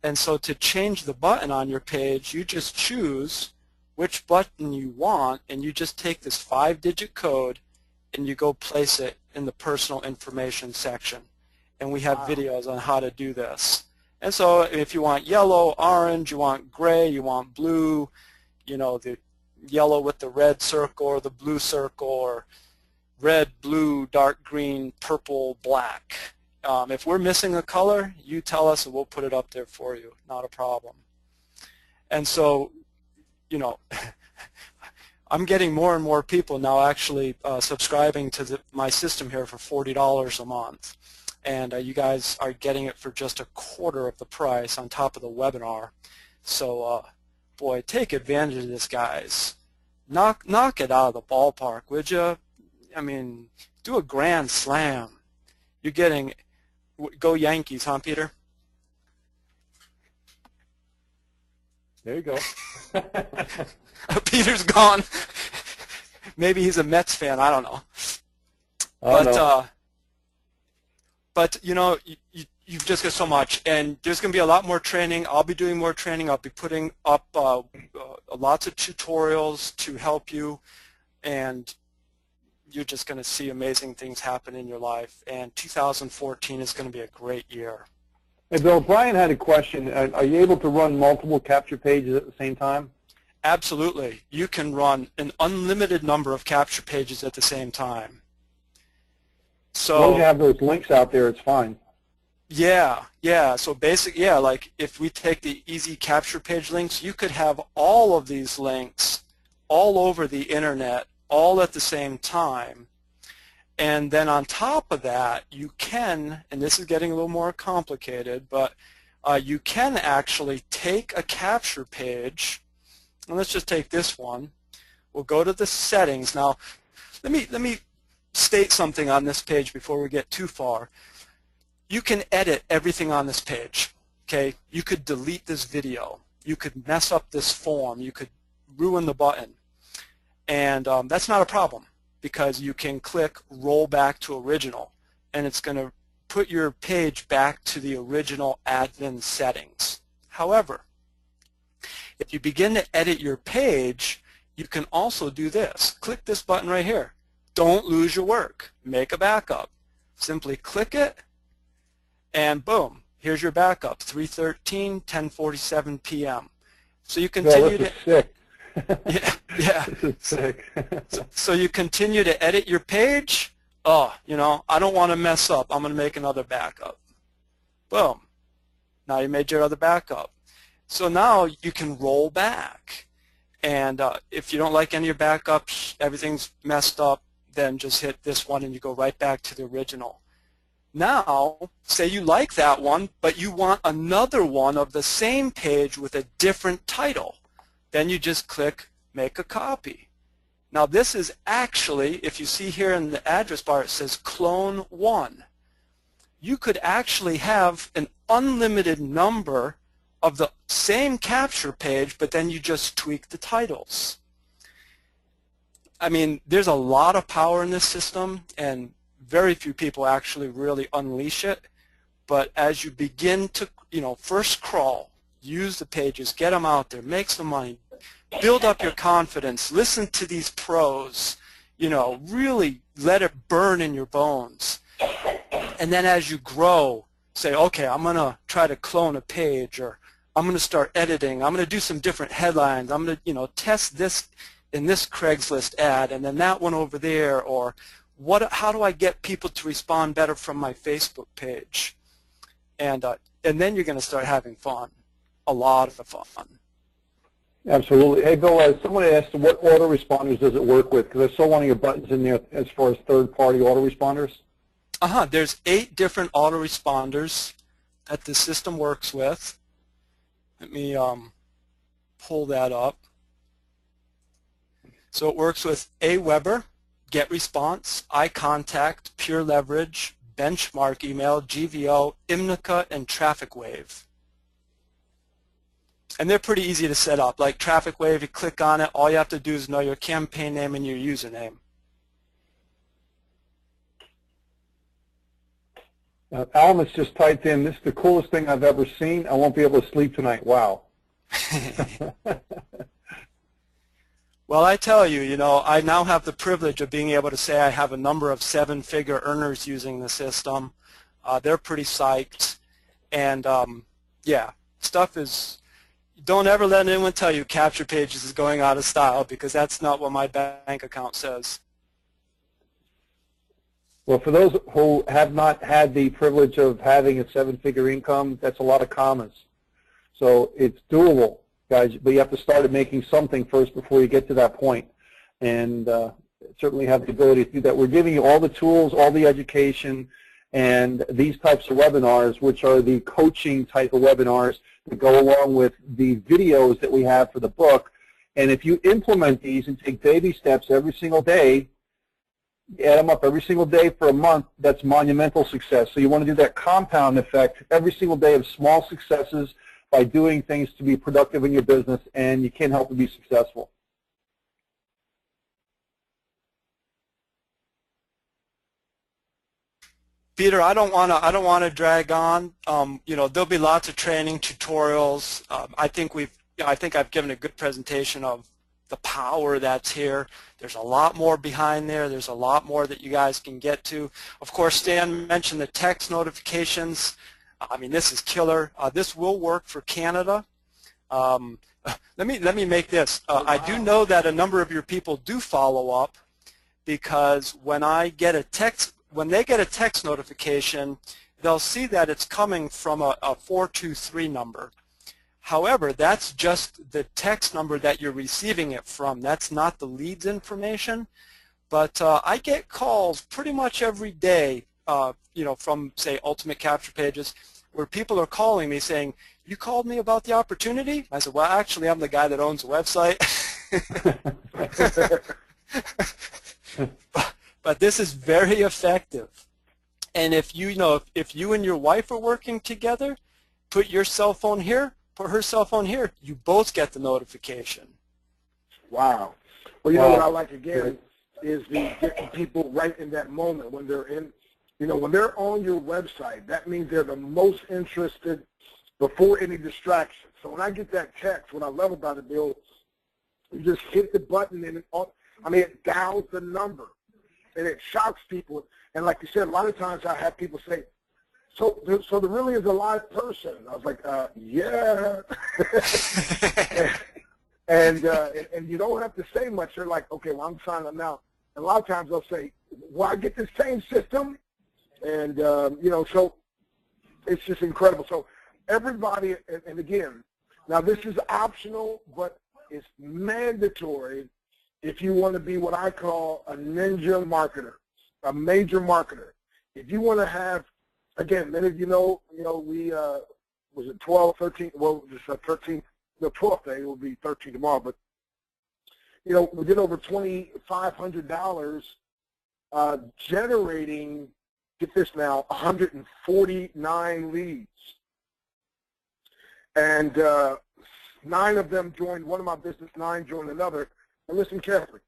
And so to change the button on your page, you just choose which button you want, and you just take this 5-digit code, and you go place it in the personal information section. And we have videos on how to do this. And so if you want yellow, orange, you want gray, you want blue, you know, the yellow with the red circle or the blue circle, or red, blue, dark green, purple, black. If we're missing a color, you tell us and we'll put it up there for you. Not a problem. And so, you know, I'm getting more and more people now actually subscribing to my system here for $40 a month. And you guys are getting it for just a quarter of the price on top of the webinar. So, boy, take advantage of this, guys. Knock it out of the ballpark, would you? I mean, do a grand slam. You're getting, go Yankees, huh, Peter? There you go. Peter's gone. Maybe he's a Mets fan. I don't know. But you know, you've just got so much, and there's going to be a lot more training. I'll be doing more training. I'll be putting up lots of tutorials to help you, and you're just going to see amazing things happen in your life. And 2014 is going to be a great year. Hey, Bill, Brian had a question. Are you able to run multiple capture pages at the same time? Absolutely. You can run an unlimited number of capture pages at the same time. So, as long as you have those links out there, it's fine. Yeah. So like if we take the easy capture page links, you could have all of these links all over the internet, all at the same time. And then on top of that, you can, and this is getting a little more complicated, but you can actually take a capture page, and let's just take this one. We'll go to the settings. Now, let me state something on this page before we get too far. You can edit everything on this page. Okay, you could delete this video. You could mess up this form. You could ruin the button, and that's not a problem, because you can click roll back to original, and it's going to put your page back to the original admin settings. However, if you begin to edit your page, you can also do this. Click this button right here. Don't lose your work. Make a backup. Simply click it, and boom, here's your backup, 3:13, 10:47 p.m. So you continue to... Sick. Yeah. This is sick. So you continue to edit your page. Oh, you know, I don't want to mess up. I'm going to make another backup. Boom. Now you made your other backup. So now you can roll back. And if you don't like any of your backups, everything's messed up, then just hit this one and you go right back to the original. Now, say you like that one, but you want another one of the same page with a different title. Then you just click Make a Copy. Now this is actually, if you see here in the address bar, it says Clone 1. You could actually have an unlimited number of the same capture page, but then you just tweak the titles. I mean, there's a lot of power in this system, and very few people actually really unleash it. But as you begin to, you know, first crawl, use the pages, get them out there, make some money, build up your confidence, listen to these pros, you know, really let it burn in your bones. And then as you grow, say, okay, I'm going to try to clone a page, or I'm going to start editing, I'm going to do some different headlines, I'm going to, you know, test this in this Craigslist ad and then that one over there, or how do I get people to respond better from my Facebook page? And then you're going to start having fun, a lot of fun. Absolutely. Hey, Bill, someone asked what autoresponders does it work with? Because I saw one of your buttons in there as far as third-party autoresponders. There's 8 different autoresponders that the system works with. Let me pull that up. So it works with Aweber, GetResponse, iContact, Pure Leverage, Benchmark Email, GVO, Imnica, and TrafficWave. And they're pretty easy to set up. Like TrafficWave, you click on it, all you have to do is know your campaign name and your username. Almus just typed in, this is the coolest thing I've ever seen. I won't be able to sleep tonight. Wow. Well, I tell you, you know, I now have the privilege of being able to say I have a number of 7-figure earners using the system. They're pretty psyched. And Yeah, stuff is, don't ever let anyone tell you Capture Pages is going out of style, because that's not what my bank account says. Well, for those who have not had the privilege of having a seven-figure income, that's a lot of commas. So it's doable, guys, but you have to start making something first before you get to that point. And certainly have the ability to do that. We're giving you all the tools, all the education, and these types of webinars, which are the coaching type of webinars that go along with the videos that we have for the book. And if you implement these and take baby steps every single day, add them up every single day for a month, that's monumental success. So you want to do that compound effect every single day of small successes by doing things to be productive in your business, and you can't help but be successful. Peter, I don't want to drag on. You know, there'll be lots of training tutorials. I think I've given a good presentation of the power that's here. There's a lot more behind there. There's a lot more that you guys can get to. Of course, Stan mentioned the text notifications. I mean, this is killer. This will work for Canada. Let me make this. I do know that a number of your people do follow up, because when they get a text notification, they'll see that it's coming from a 423 number. However, that's just the text number that you're receiving it from. That's not the leads information. But I get calls pretty much every day, you know, from, say, Ultimate Capture Pages, where people are calling me saying, "You called me about the opportunity?" I said, "Well, actually, I'm the guy that owns the website." But this is very effective. And if you know, if you and your wife are working together, put your cell phone here, put her cell phone here. You both get the notification. Wow. Well, you know what I like again is getting people right in that moment when they're in, you know, when they're on your website. That means they're the most interested before any distraction. So when I get that text, what I love about it, Bill, you just hit the button and it dials the number. And it shocks people. And like you said, a lot of times I have people say, so there really is a live person. I was like, yeah. and you don't have to say much. They're like, okay, well, I'm signing up now. And a lot of times they'll say, well, I get the same system. And, you know, so it's just incredible. So everybody, and again, now this is optional, but it's mandatory if you want to be what I call a ninja marketer, a major marketer. If you want to have, again, many of you know, we, was it 12, 13, well, just 13, the 12th day, it will be 13 tomorrow, but, you know, we did over $2,500 generating, get this now, 149 leads. And 9 of them joined one of my business, 9 joined another. And listen carefully.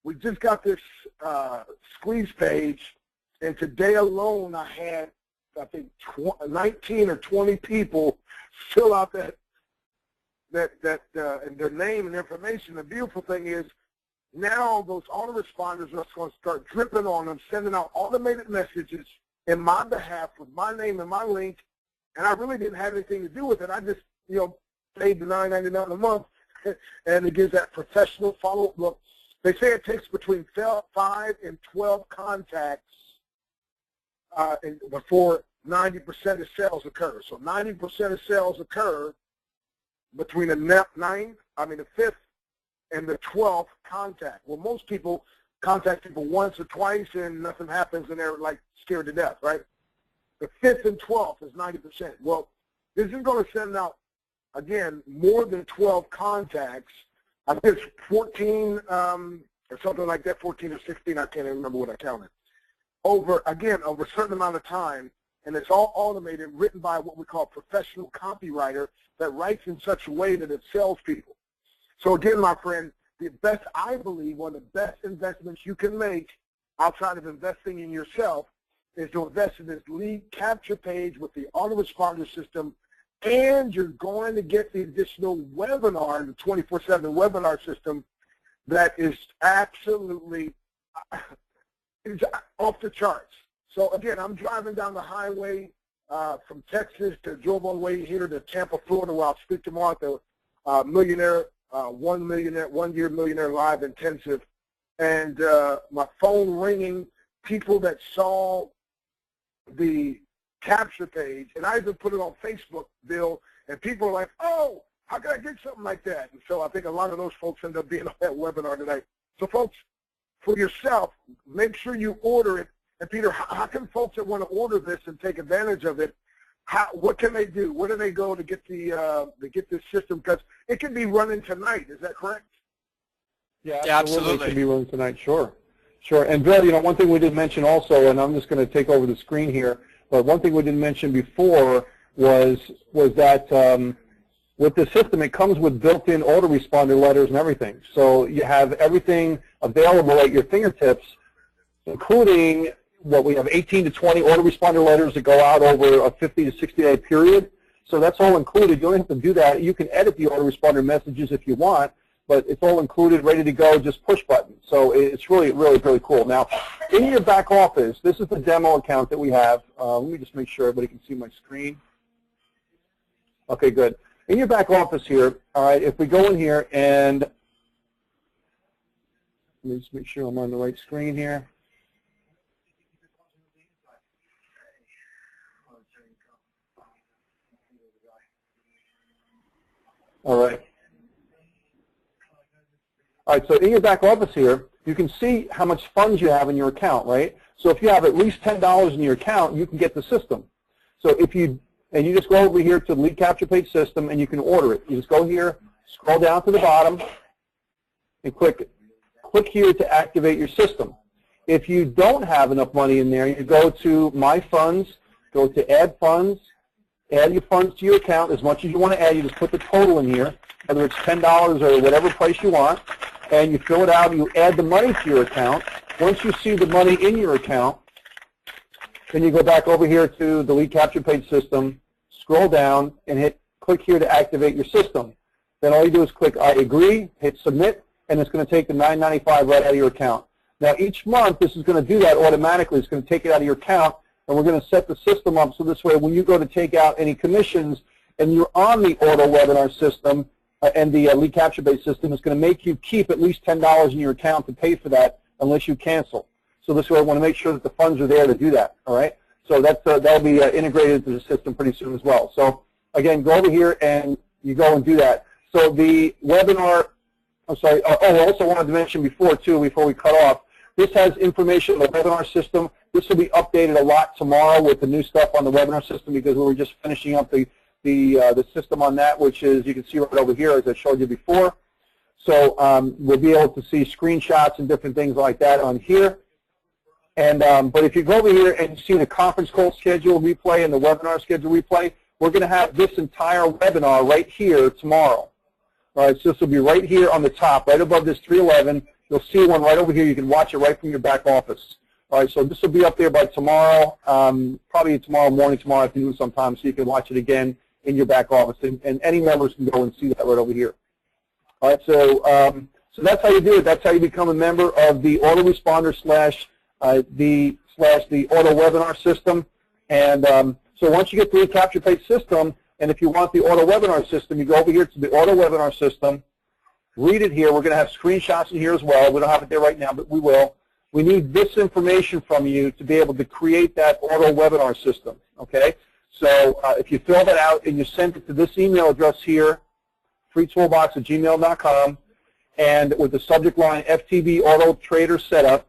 We just got this squeeze page, and today alone I had, I think, 19 or 20 people fill out and their name and information. The beautiful thing is now those autoresponders are going to start dripping on them, sending out automated messages in my behalf with my name and my link, and I really didn't have anything to do with it. I just, you know, paid the $9.99 a month. And it gives that professional follow-up look. They say it takes between 5 and 12 contacts before 90% of sales occur. So 90% of sales occur between the 5th and the 12th contact. Well, most people contact people once or twice and nothing happens and they're like scared to death, right? The 5th and 12th is 90%. Well, this is going to send out, again, more than 12 contacts. I think it's 14 or something like that, 14 or 16, I can't even remember what I counted. Over a certain amount of time, and it's all automated, written by what we call a professional copywriter that writes in such a way that it sells people. So again, my friend, I believe one of the best investments you can make outside of investing in yourself is to invest in this lead capture page with the autoresponder system. And you're going to get the additional webinar, the 24/7 webinar system that is absolutely off the charts. So again, I'm driving down the highway from Texas to drove all the way here to Tampa, Florida, where I'll speak tomorrow at the Millionaire, 1 Year Millionaire Live Intensive. And my phone ringing, people that saw the capture page, and I even put it on Facebook, Bill, and people are like, oh, how can I get something like that? And so I think a lot of those folks end up being on that webinar tonight. So folks, for yourself, make sure you order it. And Peter, how can folks that want to order this and take advantage of it, what can they do? Where do they go to get this system? Because it can be running tonight. Is that correct? Yeah, absolutely. It can be running tonight. Sure. Sure. And Bill, you know, one thing we didn't mention also, and I'm just going to take over the screen here, but one thing we didn't mention before was that with the system, it comes with built-in autoresponder letters and everything. So you have everything available at your fingertips, including what we have 18 to 20 autoresponder letters that go out over a 50 to 60-day period. So that's all included. You don't have to do that. You can edit the autoresponder messages if you want, but it's all included, ready to go, just push button. So it's really, really, really cool. Now, in your back office, this is the demo account that we have. Let me just make sure everybody can see my screen. Okay, good. In your back office here, all right, if we go in here and let me just make sure I'm on the right screen here. All right. All right, so in your back office here, you can see how much funds you have in your account, right? So if you have at least $10 in your account, you can get the system. So if you just go over here to the lead capture page system and you can order it. You just go here, scroll down to the bottom, and click here to activate your system. If you don't have enough money in there, you go to My Funds, go to Add Funds, add your funds to your account as much as you want to add. You just put the total in here, whether it's $10 or whatever price you want, and you fill it out. You add the money to your account. Once you see the money in your account, then you go back over here to the lead capture page system, scroll down, and click here to activate your system. Then all you do is click I agree, hit submit, and it's going to take the $9.95 right out of your account. Now each month this is going to do that automatically. It's going to take it out of your account, and we're going to set the system up so this way when you go to take out any commissions and you're on the auto webinar system and the lead capture page system, it's going to make you keep at least $10 in your account to pay for that unless you cancel. So this way I want to make sure that the funds are there to do that, all right? So that'll be integrated into the system pretty soon as well. So again, go over here and you go and do that. So the webinar, I'm sorry, I also wanted to mention before we cut off, this has information on the webinar system. This will be updated a lot tomorrow with the new stuff on the webinar system because we were just finishing up the system on that, which is, you can see right over here as I showed you before. So we'll be able to see screenshots and different things like that on here. And but if you go over here and see the conference call schedule replay and the webinar schedule replay, we're going to have this entire webinar right here tomorrow. All right, so this will be right here on the top, right above this 311. You'll see one right over here. You can watch it right from your back office. All right, so this will be up there by tomorrow, probably tomorrow morning, tomorrow afternoon sometime, so you can watch it again in your back office. And any members can go and see that right over here. All right, so that's how you do it. That's how you become a member of the autoresponder the auto webinar system. And so once you get the lead capture page system, and if you want the auto webinar system, you go over here to the auto webinar system, read it here. We're going to have screenshots in here as well. We don't have it there right now, but we will. We need this information from you to be able to create that auto webinar system, okay? So if you fill that out and you send it to this email address here, freetoolbox@gmail.com, and with the subject line FTB Auto Trader Setup,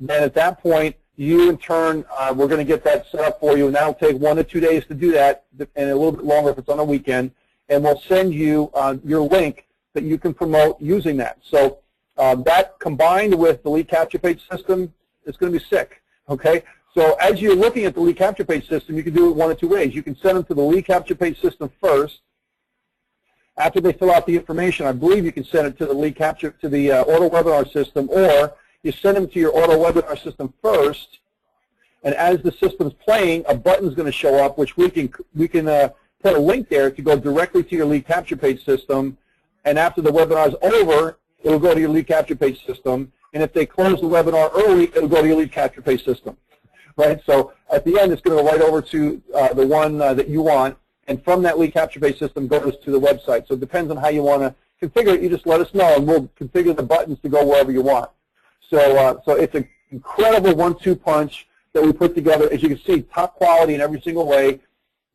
then at that point, you in turn, we're going to get that set up for you, and that'll take 1 to 2 days to do that, and a little bit longer if it's on a weekend, and we'll send you your link that you can promote using that. So that combined with the lead capture page system is going to be sick, okay? So as you're looking at the lead capture page system, you can do it 1 of 2 ways. You can send them to the lead capture page system first. After they fill out the information, I believe you can send it to the lead capture, to the auto webinar system, or you send them to your auto webinar system first, and as the system's playing, a button's going to show up, which we can put a link there to go directly to your lead capture page system, and after the webinar's over, it'll go to your lead capture page system, and if they close the webinar early, it'll go to your lead capture page system, right? So at the end, it's going to go right over to the one that you want, and from that lead capture page system goes to the website. So it depends on how you want to configure it. You just let us know, and we'll configure the buttons to go wherever you want. So, so it's an incredible 1-2 punch that we put together. As you can see, top quality in every single way.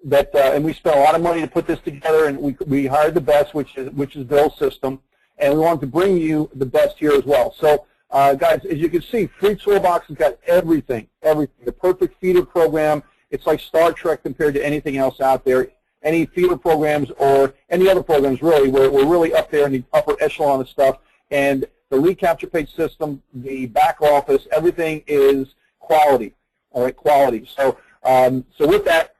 That and we spent a lot of money to put this together, and we hired the best, which is Bill's system, and we wanted to bring you the best here as well. So, guys, as you can see, Freetoolbox has got everything, the perfect feeder program. It's like Star Trek compared to anything else out there. Any feeder programs or any other programs, really, we're really up there in the upper echelon of stuff. And the lead capture page system, the back office, everything is quality. All right, quality. So, so with that,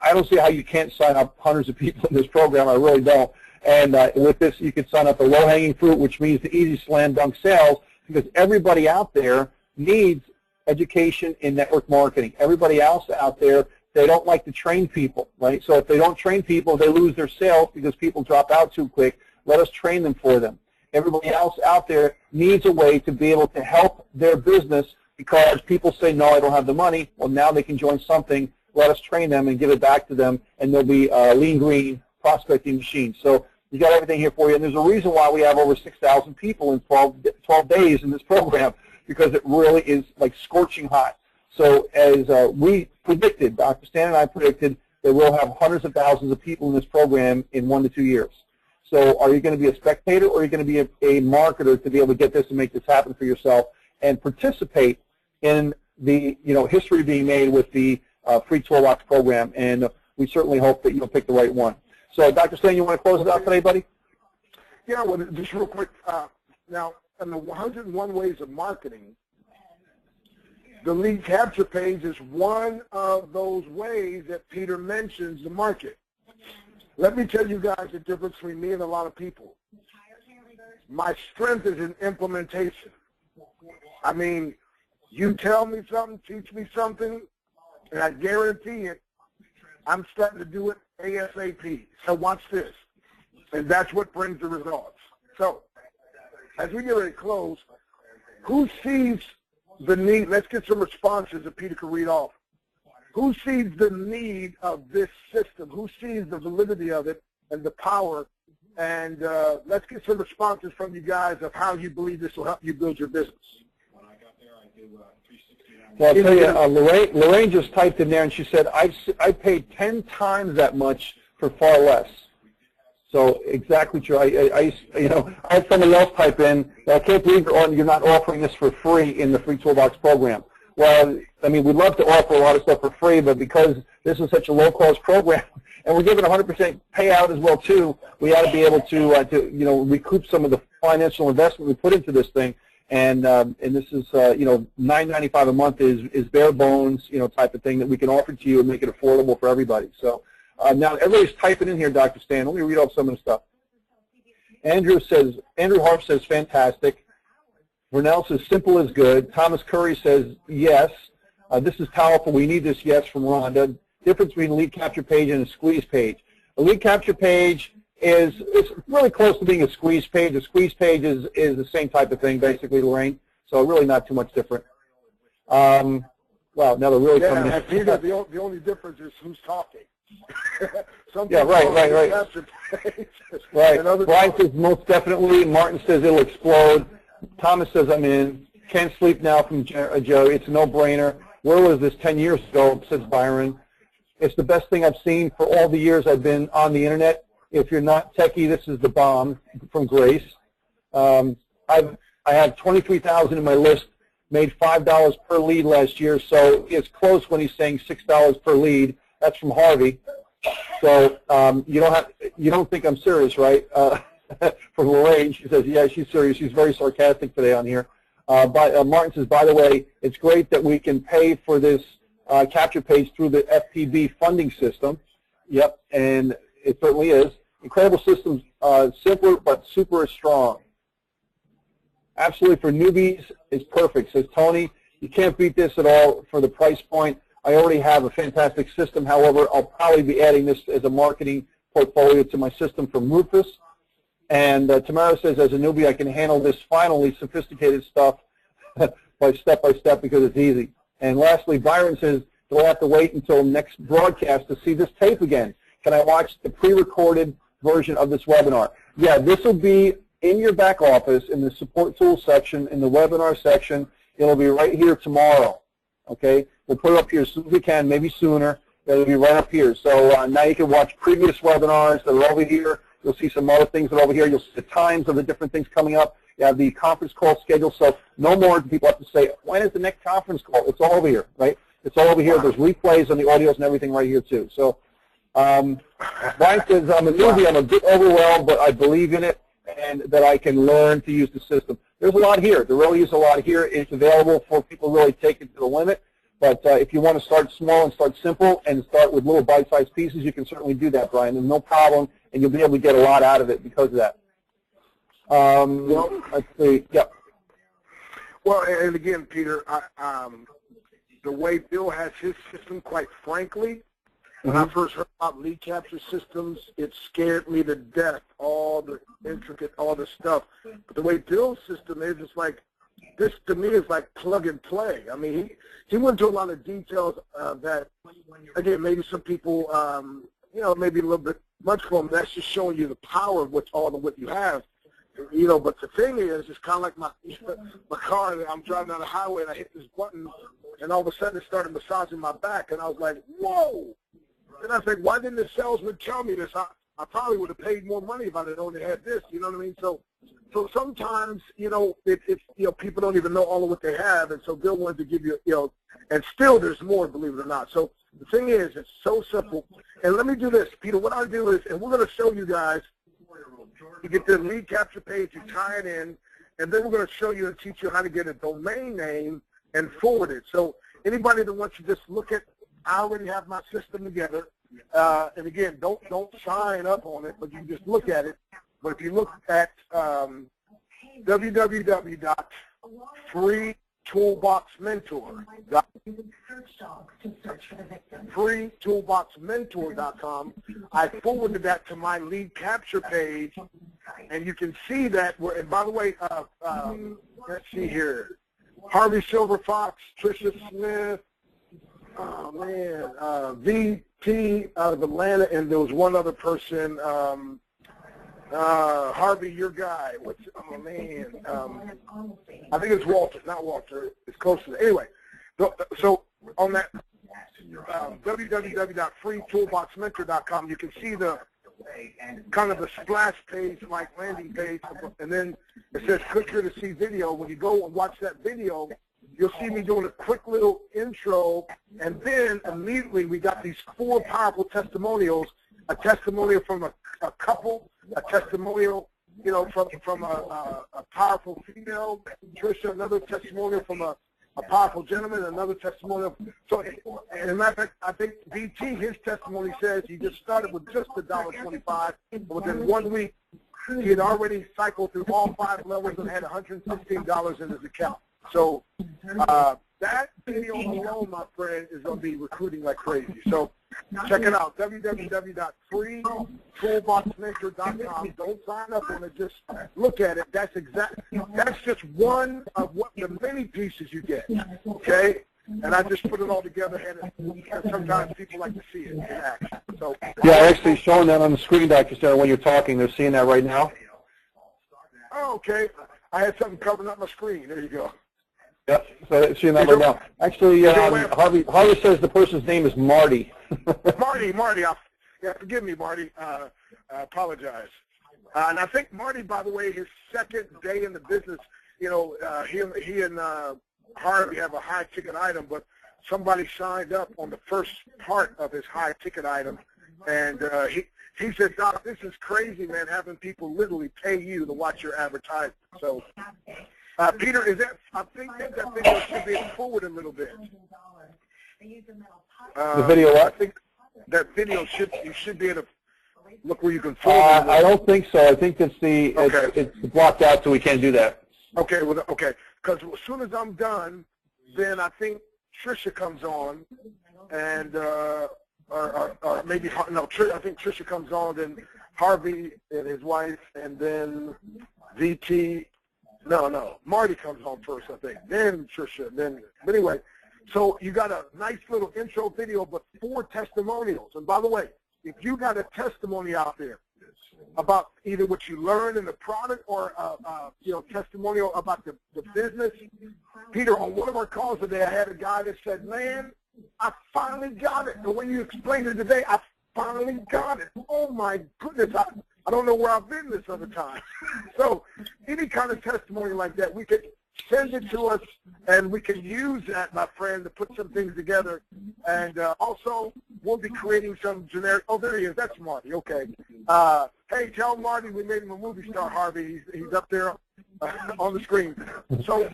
I don't see how you can't sign up hundreds of people in this program. I really don't. And with this, you can sign up the low-hanging fruit, which means the easy slam dunk sales, because everybody out there needs education in network marketing. Everybody else out there, they don't like to train people, right? So if they don't train people, they lose their sales because people drop out too quick. Let us train them for them. Everybody else out there needs a way to be able to help their business because people say, no, I don't have the money. Well, now they can join something. Let us train them and give it back to them, and they'll be lean green prospecting machines. So you got everything here for you, and there's a reason why we have over 6,000 people in 12 days in this program, because it really is like scorching hot. So as we predicted, Dr. Stan and I predicted that we'll have hundreds of thousands of people in this program in 1 to 2 years. So are you going to be a spectator, or are you going to be a marketer to be able to get this and make this happen for yourself and participate in the history being made with the Freetoolbox program? And we certainly hope that you'll pick the right one. So, Dr. Stan, you want to close it out today, buddy? Yeah, well, just real quick. Now, in the 101 ways of marketing, the lead capture page is one of those ways that Peter mentions to market. Let me tell you guys the difference between me and a lot of people. My strength is in implementation. I mean, you tell me something, teach me something, and I guarantee it, I'm starting to do it ASAP. So watch this. And that's what brings the results. So as we get ready to close, who sees the need? Let's get some responses that Peter can read off. Who sees the need of this system? Who sees the validity of it and the power? And let's get some responses from you guys of how you believe this will help you build your business. Well, I'll tell you, Lorraine just typed in there, and she said, I paid 10 times that much for far less. So exactly true. I had somebody else type in, I can't believe you're not offering this for free in the Freetoolbox program. Well, I mean, we'd love to offer a lot of stuff for free, but because this is such a low-cost program, and we're giving 100% payout as well too, we ought to be able to recoup some of the financial investment we put into this thing. And this is $9.95 a month is bare bones type of thing that we can offer to you and make it affordable for everybody. So now everybody's typing in here, Dr. Stan. Let me read off some of the stuff. Andrew Harp says fantastic. Vernell says simple is good. Thomas Curry says yes. This is powerful. We need this yes from Rhonda. Difference between a lead capture page and a squeeze page. A lead capture page is really close to being a squeeze page. A squeeze page is the same type of thing, basically, Lorraine. So really not too much different. Wow, now they're really coming in. Peter, the only difference is who's talking. Yeah, right. Right. Brian says most definitely. Martin says it'll explode. Thomas says I'm in. Can't sleep now from Joe. It's a no-brainer. Where was this 10 years ago, says Byron. It's the best thing I've seen for all the years I've been on the Internet. If you're not techie, this is the bomb from Grace. I have 23,000 in my list, made $5 per lead last year, so it's close when he's saying $6 per lead. That's from Harvey. So you don't think I'm serious, right? From Lorraine, she says, yeah, she's serious. She's very sarcastic today on here. Martin says, by the way, it's great that we can pay for this capture page through the FPB funding system. Yep, and it certainly is. Incredible systems, simpler but super strong. Absolutely for newbies, it's perfect, says Tony. You can't beat this at all for the price point. I already have a fantastic system. However, I'll probably be adding this as a marketing portfolio to my system from Rufus. And Tamara says, as a newbie, I can handle this finally sophisticated stuff by step because it's easy. And lastly, Byron says, Do I have to wait until next broadcast to see this tape again? Can I watch the pre-recorded version of this webinar? Yeah, this will be in your back office in the support tools section, in the webinar section. It'll be right here tomorrow. Okay, we'll put it up here as soon as we can, maybe sooner. It'll be right up here. So now you can watch previous webinars that are over here. You'll see some other things that are over here. You'll see the times of the different things coming up. You have the conference call schedule. So no more people have to say, when is the next conference call? It's all over here, right? It's all over here. There's replays on the audios and everything right here too. So Brian says, I'm a newbie. I'm a bit overwhelmed, but I believe in it and that I can learn to use the system. There's a lot here. There really is a lot here. It's available for people to really take it to the limit. But if you want to start small and start simple and start with little bite-sized pieces, you can certainly do that, Brian. There's no problem, and you'll be able to get a lot out of it because of that. Well, let's see. Yep. Well, and again, Peter, the way Bill has his system, quite frankly, when I first heard about lead capture systems, it scared me to death, all the intricate, all the stuff. But the way Bill's system is, it's like, this to me is like plug and play. I mean, he went into a lot of details that, again, maybe some people, you know, maybe a little bit much for them. That's just showing you the power of what you have. You know, but the thing is, it's kind of like my car. I'm driving down the highway and I hit this button, and all of a sudden it started massaging my back, and I was like, whoa. And I think, why didn't the salesman tell me this? I probably would have paid more money if I had only had this. You know what I mean? So sometimes, you know, you know, people don't even know all of what they have, and so Bill wanted to give you, you know, and still there's more, believe it or not. So the thing is, it's so simple. And let me do this, Peter. What I'll do is, and we're going to show you guys. You get the lead capture page, you tie it in, and then we're going to show you and teach you how to get a domain name and forward it. So anybody that wants to just look at, I already have my system together. And again, don't sign up on it, but you can just look at it. But if you look at freetoolboxmentor.com, I forwarded that to my lead capture page, and you can see that. And by the way, let's see here, Harvey Silverfox, Tricia Smith, oh man, VP out of Atlanta, and there was one other person, Harvey, your guy. Oh man, I think it's Walter, not Walter. It's close to that. Anyway, so on that www.freetoolboxmentor.com, you can see the kind of the splash page, like landing page, and then it says click here to see video. When you go and watch that video, you'll see me doing a quick little intro, and then immediately we got these 4 powerful testimonials, a testimonial from a couple, a testimonial, you know, from a powerful female, Tricia, another testimonial from a powerful gentleman, another testimonial. So, and as a matter of fact, I think BT, his testimony says he just started with just $1.25, but within 1 week, he had already cycled through all 5 levels and had $116 in his account. So that video alone, my friend, is going to be recruiting like crazy. So check it out, www.freetoolboxmentor.com. Don't sign up on it, just look at it. That's just one of what the many pieces you get, okay? And I just put it all together, and sometimes people like to see it in action. So, yeah, actually showing that on the screen, Dr. Sarah, when you're talking. They're seeing that right now. Oh, okay. I had something covering up my screen. There you go. Yep, so they're seeing that right now. Actually, Harvey says the person's name is Marty. Marty. Yeah, forgive me, Marty. I apologize. And I think Marty, by the way, his second day in the business, you know, he and Harvey have a high-ticket item, but somebody signed up on the first part of his high-ticket item, and he said, Doc, this is crazy, man, having people literally pay you to watch your advertisement. So, Peter, I think that video should be forward a little bit. The video what? I think that video you should be able to look where you can forward. I don't think so. I think it's blocked out, so we can't do that. Okay, well, okay. Because as soon as I'm done, then I think Tricia comes on, and or maybe no, I think Tricia comes on, then Harvey and his wife, and then VT. No, Marty comes on first, I think. Then Tricia. But anyway, So you got a nice little intro video, but 4 testimonials. And by the way, if you got a testimony out there about either what you learned in the product or testimonial about the business, Peter, on one of our calls today, I had a guy that said, man, I finally got it. And when you explained it today, I finally got it. Oh my goodness, I don't know where I've been this other time. So any kind of testimony like that, we could send it to us, and we can use that, my friend, to put some things together. And also, we'll be creating some generic. Oh, there he is. That's Marty. Okay. Hey, tell Marty we made him a movie star, Harvey. He's up there on the screen. So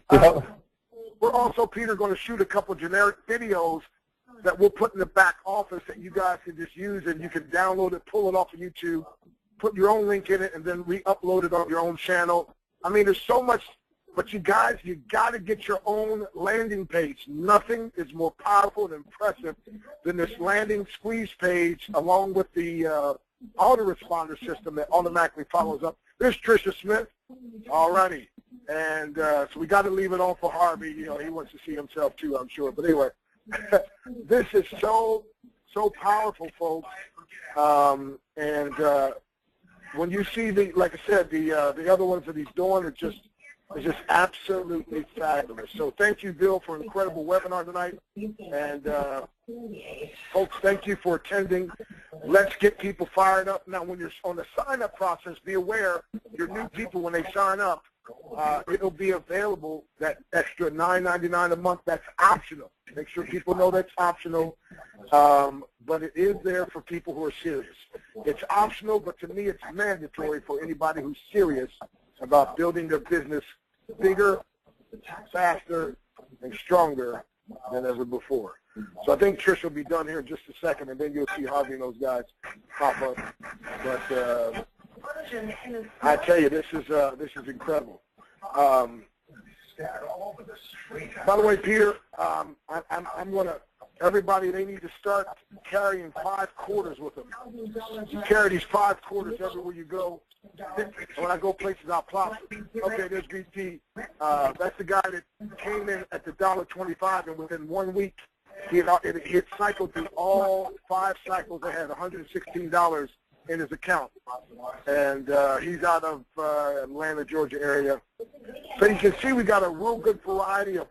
we're also, Peter, going to shoot a couple generic videos that we'll put in the back office that you guys can just use, and you can download it, pull it off of YouTube, put your own link in it, and then re-upload it on your own channel. I mean, there's so much. But you guys, you got to get your own landing page. Nothing is more powerful and impressive than this landing squeeze page, along with the autoresponder system that automatically follows up. There's Tricia Smith. All righty. And so we got to leave it on for Harvey. You know, he wants to see himself too, I'm sure. But anyway, this is so powerful, folks. When you see the, like I said, the other ones that he's doing, it's just absolutely fabulous. So thank you, Bill, for an incredible webinar tonight. And folks, thank you for attending. Let's get people fired up. Now, when you're on the sign-up process, be aware, your new people, when they sign up, it'll be available, that extra $9.99 a month. That's optional. Make sure people know that's optional. But it is there for people who are serious. It's optional, but to me it's mandatory for anybody who's serious about building their business bigger, faster, and stronger than ever before. So I think Trish will be done here in just a second, and then you'll see Harvey and those guys pop up. But I tell you, this is incredible. By the way, Peter, I'm going to, everybody, they need to start carrying 5 quarters with them. You carry these 5 quarters everywhere you go. When I go places, I'll plop it. Okay, there's BT. That's the guy that came in at the $1.25, and within 1 week, he had cycled through all 5 cycles that had $116 in his account. And he's out of Atlanta, Georgia area. So you can see we got a real good variety of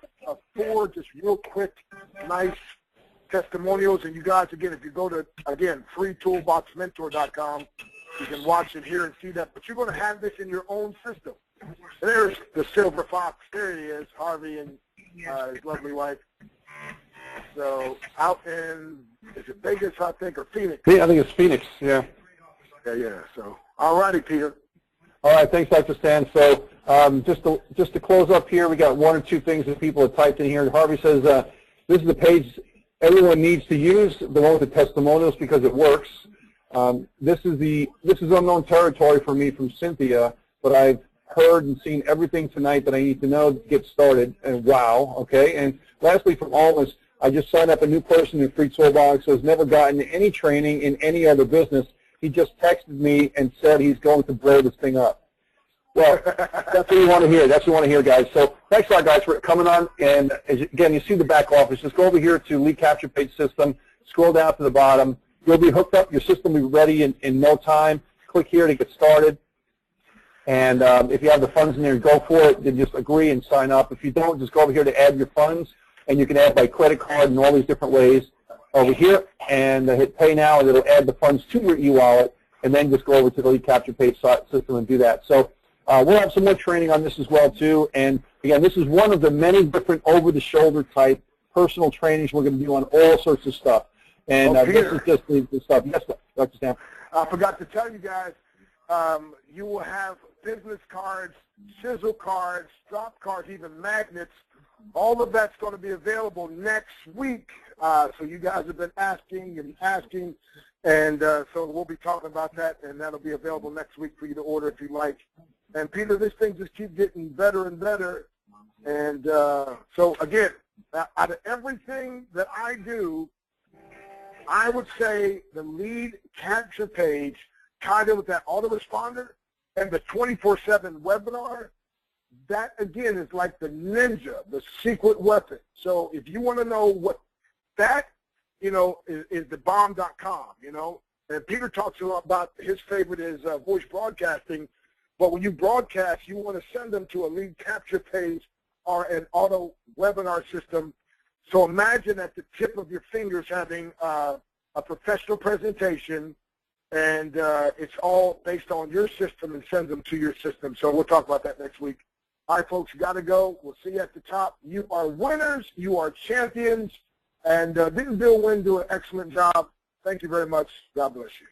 4 just real quick, nice testimonials. And you guys, again, if you go to, again, freetoolboxmentor.com, you can watch it here and see that. But you're going to have this in your own system. And there's the Silver Fox. There he is, Harvey, and his lovely wife. So out in, is it Vegas, I think, or Phoenix? Yeah, I think it's Phoenix, yeah. Yeah. So, all righty, Peter. All right, thanks, Dr. Stan. So just to close up here, we got 1 or 2 things that people have typed in here. Harvey says this is the page everyone needs to use, the one with the testimonials, because it works. This is unknown territory for me from Cynthia, but I've heard and seen everything tonight that I need to know to get started, and wow, okay. And lastly, from Almas, I just signed up a new person in Freetoolbox who has never gotten any training in any other business. He just texted me and said he's going to blow this thing up. Well, that's what you want to hear. That's what you want to hear, guys. So thanks a lot, guys, for coming on. And again, you see the back office. Just go over here to Lead Capture Page System. Scroll down to the bottom. You'll be hooked up. Your system will be ready in no time. Click here to get started. And if you have the funds in there, go for it. Then just agree and sign up. If you don't, just go over here to add your funds. And you can add by credit card and all these different ways over here. And hit Pay Now, and it'll add the funds to your e-wallet. And then just go over to the Lead Capture Page System and do that. So we'll have some more training on this as well, too. And, again, this is one of the many different over-the-shoulder type personal trainings we're going to do on all sorts of stuff. And this is just the stuff. Yes, Dr. Stan. I forgot to tell you guys, you will have business cards, sizzle cards, drop cards, even magnets. All of that's going to be available next week. So you guys have been asking, and so we'll be talking about that, and that'll be available next week for you to order if you like. And, Peter, this thing just keeps getting better and better. And so, again, out of everything that I do, I would say the Lead Capture Page, tied in with that autoresponder, and the 24/7 webinar, that, again, is like the ninja, the secret weapon. So if you want to know what that, is the bomb.com, And Peter talks a lot about his favorite is voice broadcasting. But when you broadcast, you want to send them to a lead capture page or an auto webinar system. So imagine at the tip of your fingers having a professional presentation, and it's all based on your system and send them to your system. So we'll talk about that next week. All right, folks, got to go. We'll see you at the top. You are winners. You are champions. And didn't Bill Wynn do an excellent job? Thank you very much. God bless you.